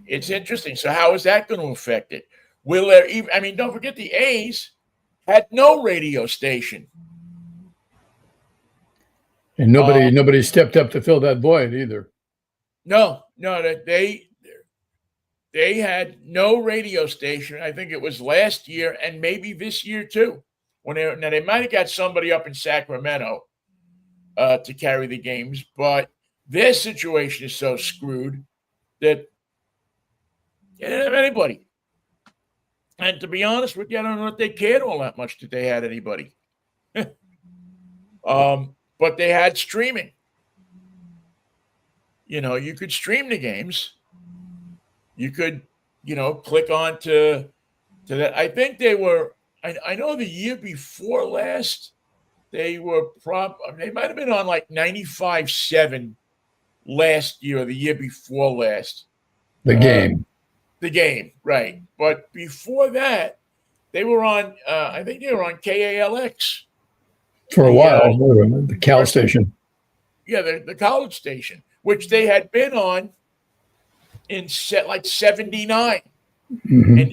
interesting. So how is that going to affect it? Will there even? I mean, don't forget the A's had no radio station, and nobody stepped up to fill that void either. No, that they had no radio station. I think it was last year and maybe this year too. Now they might have got somebody up in Sacramento to carry the games, but their situation is so screwed that they didn't have anybody. And to be honest with you, I don't know if they cared all that much that they had anybody. But they had streaming. You could stream the games. You could, click on to that. I think they were. I know the year before last, they were they might have been on like 95.7 last year or the year before last. The game. The game, right. But before that, they were on, I think they were on KALX. For a while, the Cal station. Yeah, the college station, which they had been on in 79. Mm-hmm. And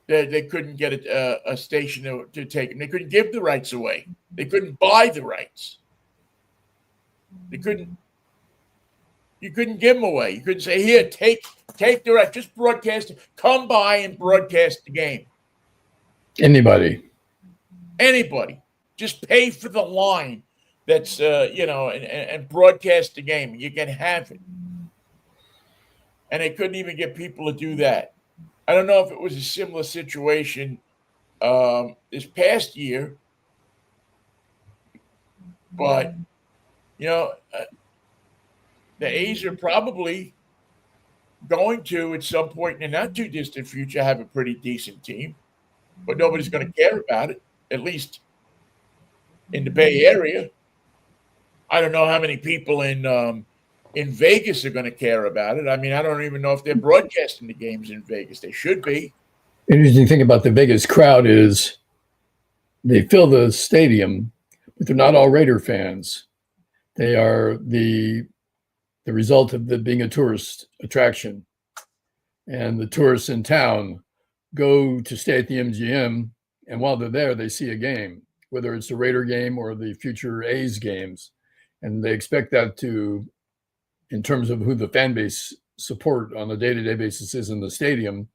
they couldn't get a station to take them. They couldn't give the rights away. They couldn't buy the rights. You couldn't give them away. You couldn't say, here, take the right, just broadcast it. Come by and broadcast the game. Anybody. Just pay for the line that's, and broadcast the game. You can have it. and they couldn't even get people to do that. I don't know if it was a similar situation this past year, but you know, the A's are probably going to, at some point in the not too distant future, have a pretty decent team, but nobody's going to care about it, at least in the Bay Area. I don't know how many people in Vegas are going to care about it. I mean, I don't even know if they're broadcasting the games in Vegas. They should be. Interesting thing about the Vegas crowd is they fill the stadium, but they're not all Raider fans. They are the result of it being a tourist attraction. And the tourists in town go to stay at the MGM, and while they're there, they see a game, whether it's a Raider game or the future A's games. And they expect that to, in terms of who the fan base support on a day-to-day basis is in the stadium,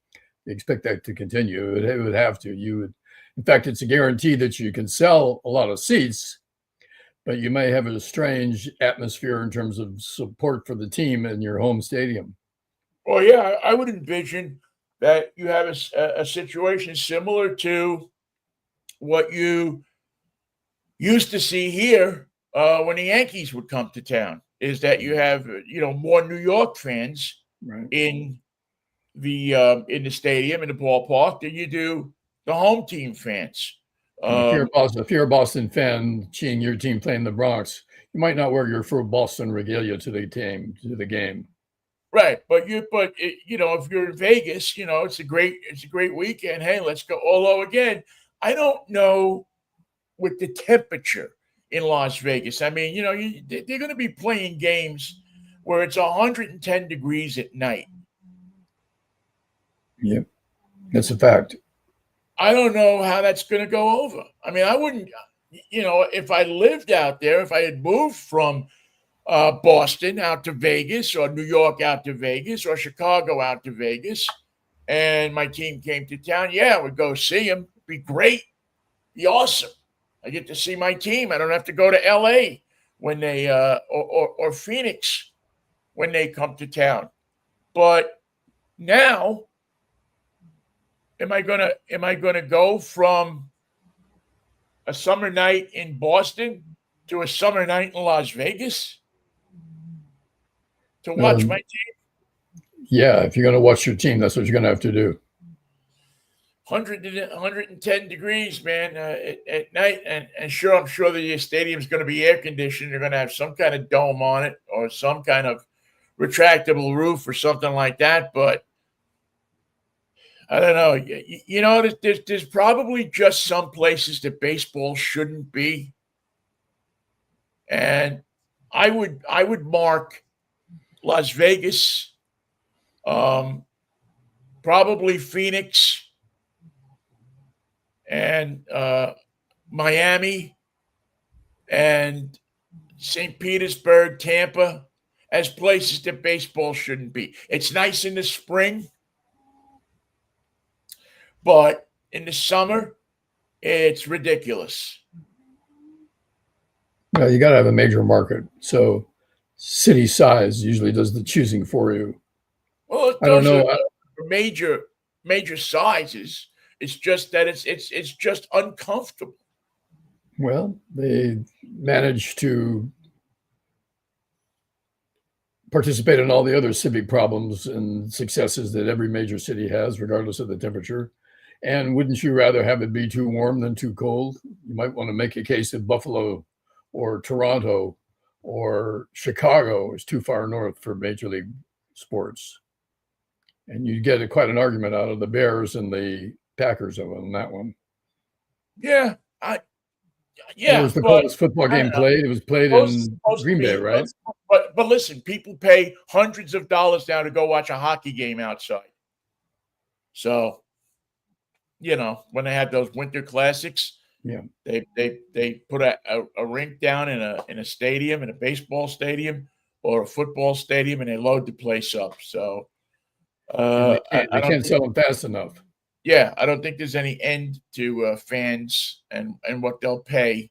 they expect that to continue. It would have to. In fact, it's a guarantee that you can sell a lot of seats, but you may have a strange atmosphere in terms of support for the team in your home stadium. Well, yeah, I would envision that you have a situation similar to what you used to see here when the Yankees would come to town. Is that you have more New York fans Right. in the stadium, in the ballpark, than you do the home team fans. If you're a Boston fan, seeing your team playing the Bronx, you might not wear your full Boston regalia to the game. Right, but if you're in Vegas, it's a great weekend. Hey, let's go. Although again, I don't know with the temperature in Las Vegas. I mean, they're going to be playing games where it's 110 degrees at night. Yep, that's a fact. I don't know how that's going to go over. I mean, I wouldn't, if I lived out there, if I had moved from Boston out to Vegas, or New York out to Vegas, or Chicago out to Vegas, and my team came to town, yeah, I would go see them. Be great. Be awesome. I get to see my team. I don't have to go to LA when they or Phoenix when they come to town. But now, am I gonna go from a summer night in Boston to a summer night in Las Vegas to watch my team? Yeah, if you're going to watch your team, that's what you're going to have to do. 110 degrees, man, at night, and I'm sure the stadium's going to be air conditioned. They're going to have some kind of dome on it or some kind of retractable roof or something like that. But I don't know. There's probably just some places that baseball shouldn't be, and I would mark Las Vegas, probably Phoenix, and Miami, and St. Petersburg, Tampa, as places that baseball shouldn't be. It's nice in the spring, but in the summer, it's ridiculous. Well, you got to have a major market. So city size usually does the choosing for you. Well, I don't know. Major sizes. It's just that it's just uncomfortable. Well, they managed to participate in all the other civic problems and successes that every major city has, regardless of the temperature. And wouldn't you rather have it be too warm than too cold? You might want to make a case that Buffalo or Toronto or Chicago is too far north for Major League sports. And you get quite an argument out of the Bears and the Packers on that one. Yeah, It was the coldest football game played. It was played in Green Bay, right? But listen, people pay hundreds of dollars now to go watch a hockey game outside. So, when they had those winter classics, yeah, they put a rink down in a stadium, in a baseball stadium or a football stadium, and they load the place up. So they can't sell them fast enough. Yeah, I don't think there's any end to fans and what they'll pay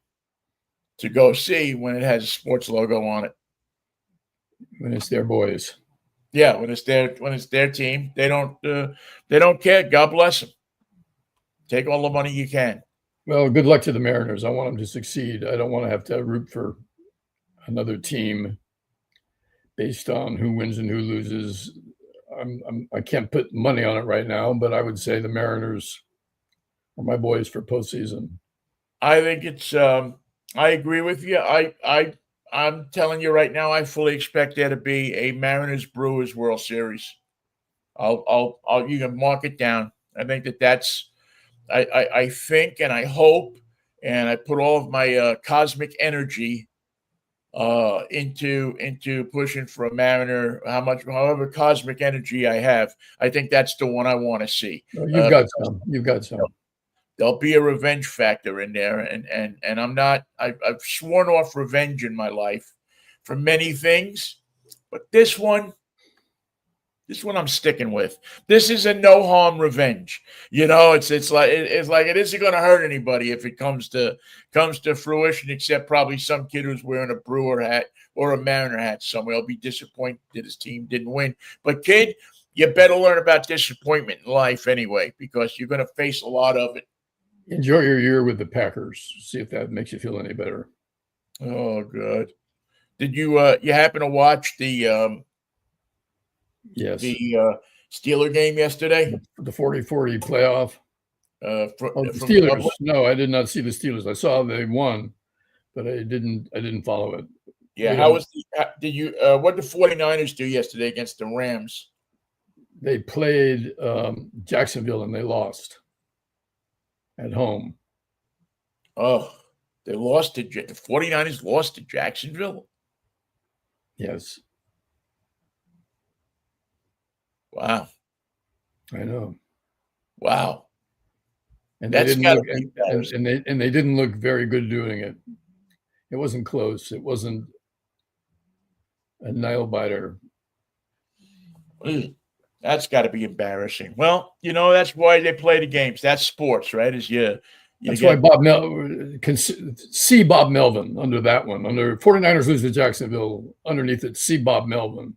to go see when it has a sports logo on it. When it's their boys. Yeah, when it's their team, they don't care. God bless them. Take all the money you can. Well, good luck to the Mariners. I want them to succeed. I don't want to have to root for another team based on who wins and who loses. I can't put money on it right now, but I would say the Mariners are my boys for postseason. I think it's. I agree with you. I'm telling you right now. I fully expect there to be a Mariners Brewers World Series. I'll. You can mark it down. I think that's. I think and I hope and I put all of my cosmic energy into pushing for a Mariner. However cosmic energy I have, I think that's the one I want to see. Oh, you've got some. You've got some. There'll be a revenge factor in there, and I'm not. I've sworn off revenge in my life for many things, but this one I'm sticking with. This is a no harm revenge. It's like it isn't going to hurt anybody if it comes to fruition, except probably some kid who's wearing a Brewer hat or a Mariner hat somewhere. I'll be disappointed that his team didn't win. But kid, you better learn about disappointment in life anyway, because you're going to face a lot of it. Enjoy your year with the Packers. See if that makes you feel any better. Oh, good. Did you happen to watch the yes the Steeler game yesterday? The 40-40 playoff. The Steelers. Dublin? No, I did not see the Steelers. I saw they won, but I didn't follow it. Yeah, what did the 49ers do yesterday against the Rams? They played Jacksonville and they lost at home. Oh, they lost to the 49ers lost to Jacksonville? Yes. Wow. I know. Wow. And they didn't look and they didn't look very good doing it. It wasn't close. It wasn't a nail biter. That's got to be embarrassing. Well, that's why they play the games. That's sports, right? That's why Bob can see Bob Melvin under that one. Under 49ers lose to Jacksonville, underneath it, see Bob Melvin.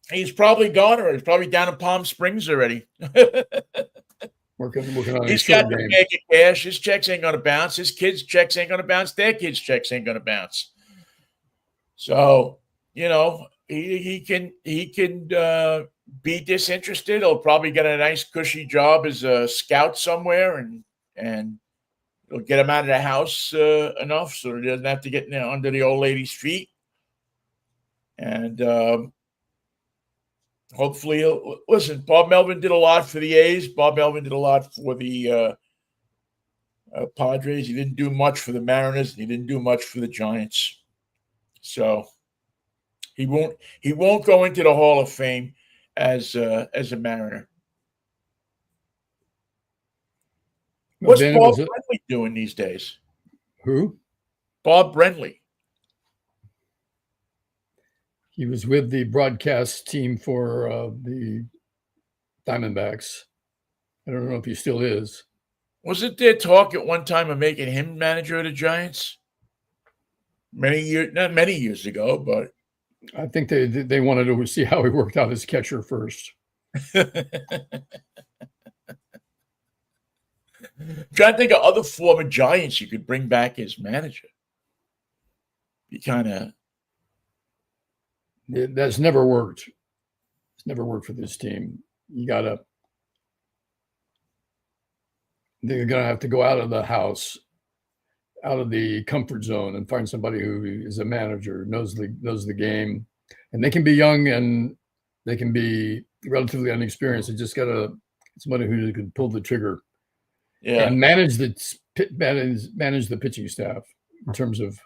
He's probably gone already. He's probably down in Palm Springs already. working on He's got the bag of cash. His checks ain't going to bounce. His kids' checks ain't going to bounce. Their kids' checks ain't going to bounce. So, he can be disinterested. He'll probably get a nice cushy job as a scout somewhere, and it'll get him out of the house enough so he doesn't have to get under the old lady's feet. And hopefully, listen. Bob Melvin did a lot for the A's. Bob Melvin did a lot for the Padres. He didn't do much for the Mariners. And he didn't do much for the Giants. So he won't go into the Hall of Fame as a Mariner. What's Bob Brenly doing these days? Who? Bob Brenly. He was with the broadcast team for the Diamondbacks. I don't know if he still is. Wasn't there talk at one time of making him manager of the Giants? Not many years ago, but I think they wanted to see how he worked out as catcher first. Trying to think of other former Giants you could bring back as manager. That's never worked. It's never worked for this team. They're gonna have to go out of the house, out of the comfort zone, and find somebody who is a manager, knows the game, and they can be young and they can be relatively inexperienced. They just gotta somebody who can pull the trigger, and manage the pitching staff in terms of.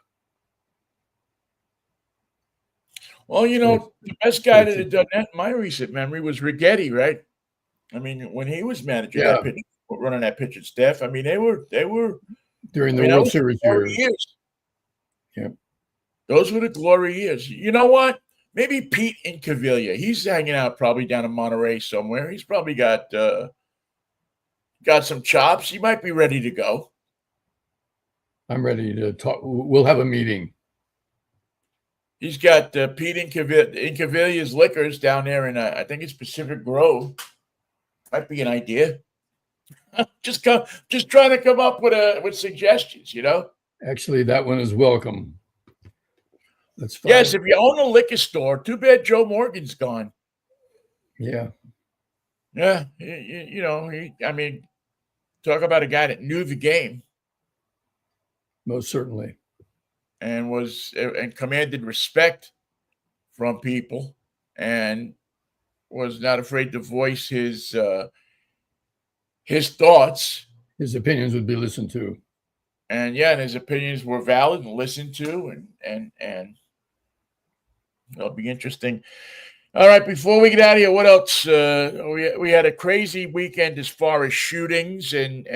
Well, the best guy that had done that in my recent memory was Righetti, right? I mean, when he was manager, running that pitching staff. I mean, they were during the World Series years. Yeah, those were the glory years. You know what? Maybe Pete Incaviglia. He's hanging out probably down in Monterey somewhere. He's probably got some chops. He might be ready to go. I'm ready to talk. We'll have a meeting. He's got Pete Incaviglia's Liquors down there in I think it's Pacific Grove. Might be an idea. just trying to come up with suggestions, you know. Actually, that one is welcome. That's fine. Yes, if you own a liquor store, too bad Joe Morgan's gone. Yeah. Yeah, you know, I mean, talk about a guy that knew the game. Most certainly. And commanded respect from people, and was not afraid to voice his thoughts. His opinions would be listened to. And yeah, and his opinions were valid and listened to, and it'll be interesting. All right, before we get out of here, what else? We had a crazy weekend as far as shootings and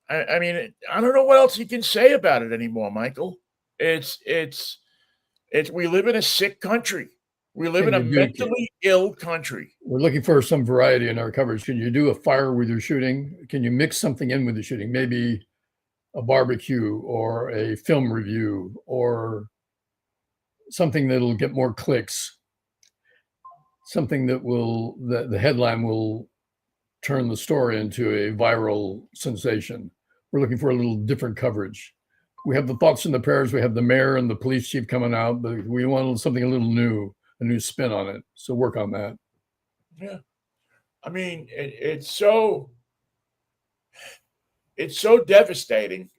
I mean, I don't know what else you can say about it anymore, Michael. It's we live in a sick country. We live in a mentally ill country. We're looking for some variety in our coverage. Can you do a fire with your shooting? Can you mix something in with the shooting? Maybe a barbecue or a film review or something that'll get more clicks. Something that the headline will turn the story into a viral sensation. We're looking for a little different coverage. We have the thoughts and the prayers. We have the mayor and the police chief coming out, but we want something a little new, a new spin on it. So work on that. Yeah. I mean, it's so devastating.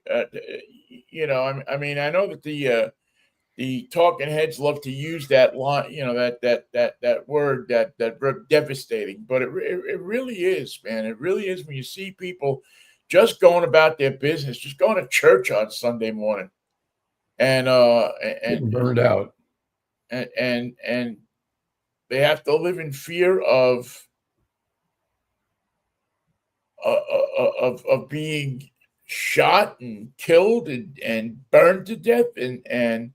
You know, I mean, I know that the talking heads love to use that line, you know, that word, that verb, devastating. But it really is, man. It really is when you see people just going about their business, just going to church on Sunday morning, and getting burned out, and they have to live in fear of being shot and killed and burned to death, and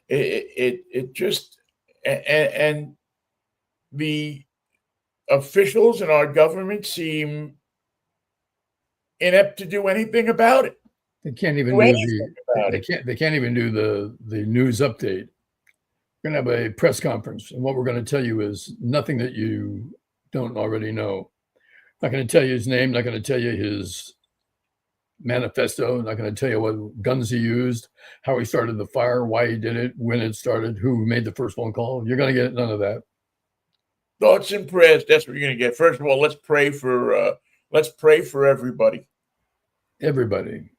it just and the officials in our government seem inept to do anything about it. They can't even they can't even do the news update. We're going to have a press conference, and what we're going to tell you is nothing that you don't already know. Not going to tell you his name, not going to tell you his manifesto, not going to tell you what guns he used, how he started the fire, why he did it, when it started, who made the first phone call. You're going to get none of that. Thoughts and prayers. That's what you're going to get. First of all, let's pray for everybody. Everybody.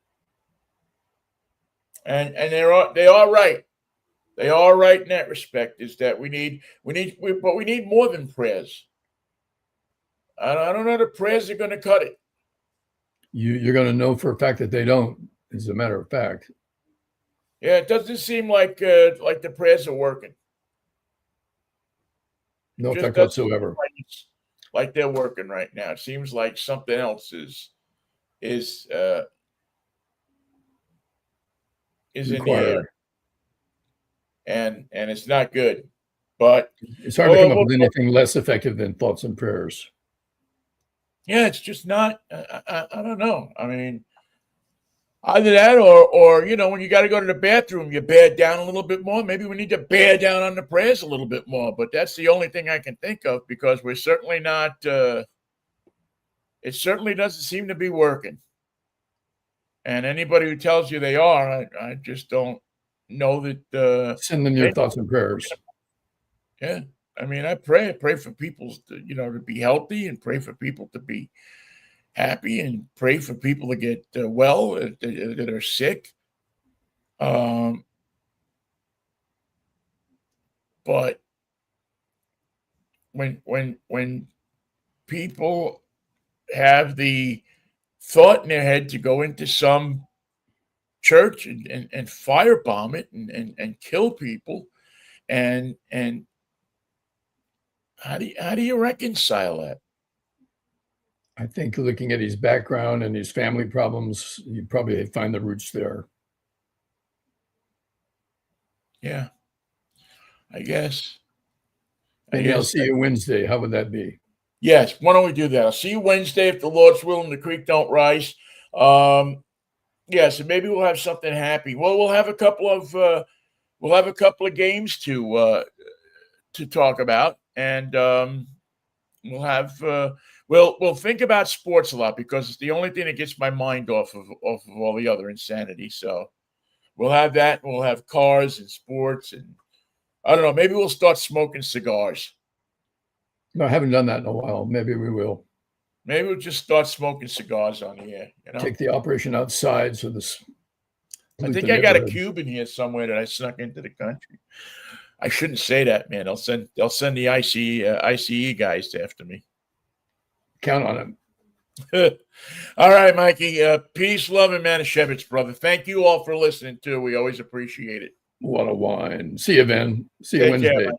And they are right. They are right in that respect. Is that we need more than prayers. I don't know that prayers are going to cut it. You're going to know for a fact that they don't, as a matter of fact. Yeah, it doesn't seem like the prayers are working. No effect whatsoever. Like they're working right now. It seems like something else is in the air, and it's not good. But it's hard to come up with anything less effective than thoughts and prayers. Yeah, it's just not. I don't know. I mean, either that or you know, when you got to go to the bathroom, you bear down a little bit more. Maybe we need to bear down on the prayers a little bit more. But that's the only thing I can think of, because we're certainly not. It certainly doesn't seem to be working. And anybody who tells you they are, I just don't know that. Send them your thoughts and prayers. Yeah. I mean, I pray for people to be healthy, and pray for people to be happy, and pray for people to get well that are sick. But when people have the thought in their head to go into some church and firebomb it and kill people, and how do you reconcile that? I think looking at his background and his family problems, you probably find the roots there. Yeah, I guess. Maybe I'll see you Wednesday. How would that be? Yes. Why don't we do that? I'll see you Wednesday if the Lord's willing, the creek don't rise. Yeah, so maybe we'll have something happy. Well, we'll have a couple of games to talk about, and we'll have we'll think about sports a lot because it's the only thing that gets my mind off of all the other insanity. So we'll have that. We'll have cars and sports, and I don't know. Maybe we'll start smoking cigars. No, I haven't done that in a while. Maybe we will Maybe we'll just start smoking cigars on the air. take the operation outside so this I pollute the think I got a neighborhoods. cube in here somewhere that I snuck into the country. I shouldn't say that, man. They'll send the ICE guys after me. Count on it. All right, Mikey. Peace, love, and Manischewitz, brother. Thank you all for listening too. We always appreciate it. What a wine. See you, Vin. See you Take care, Wednesday. man.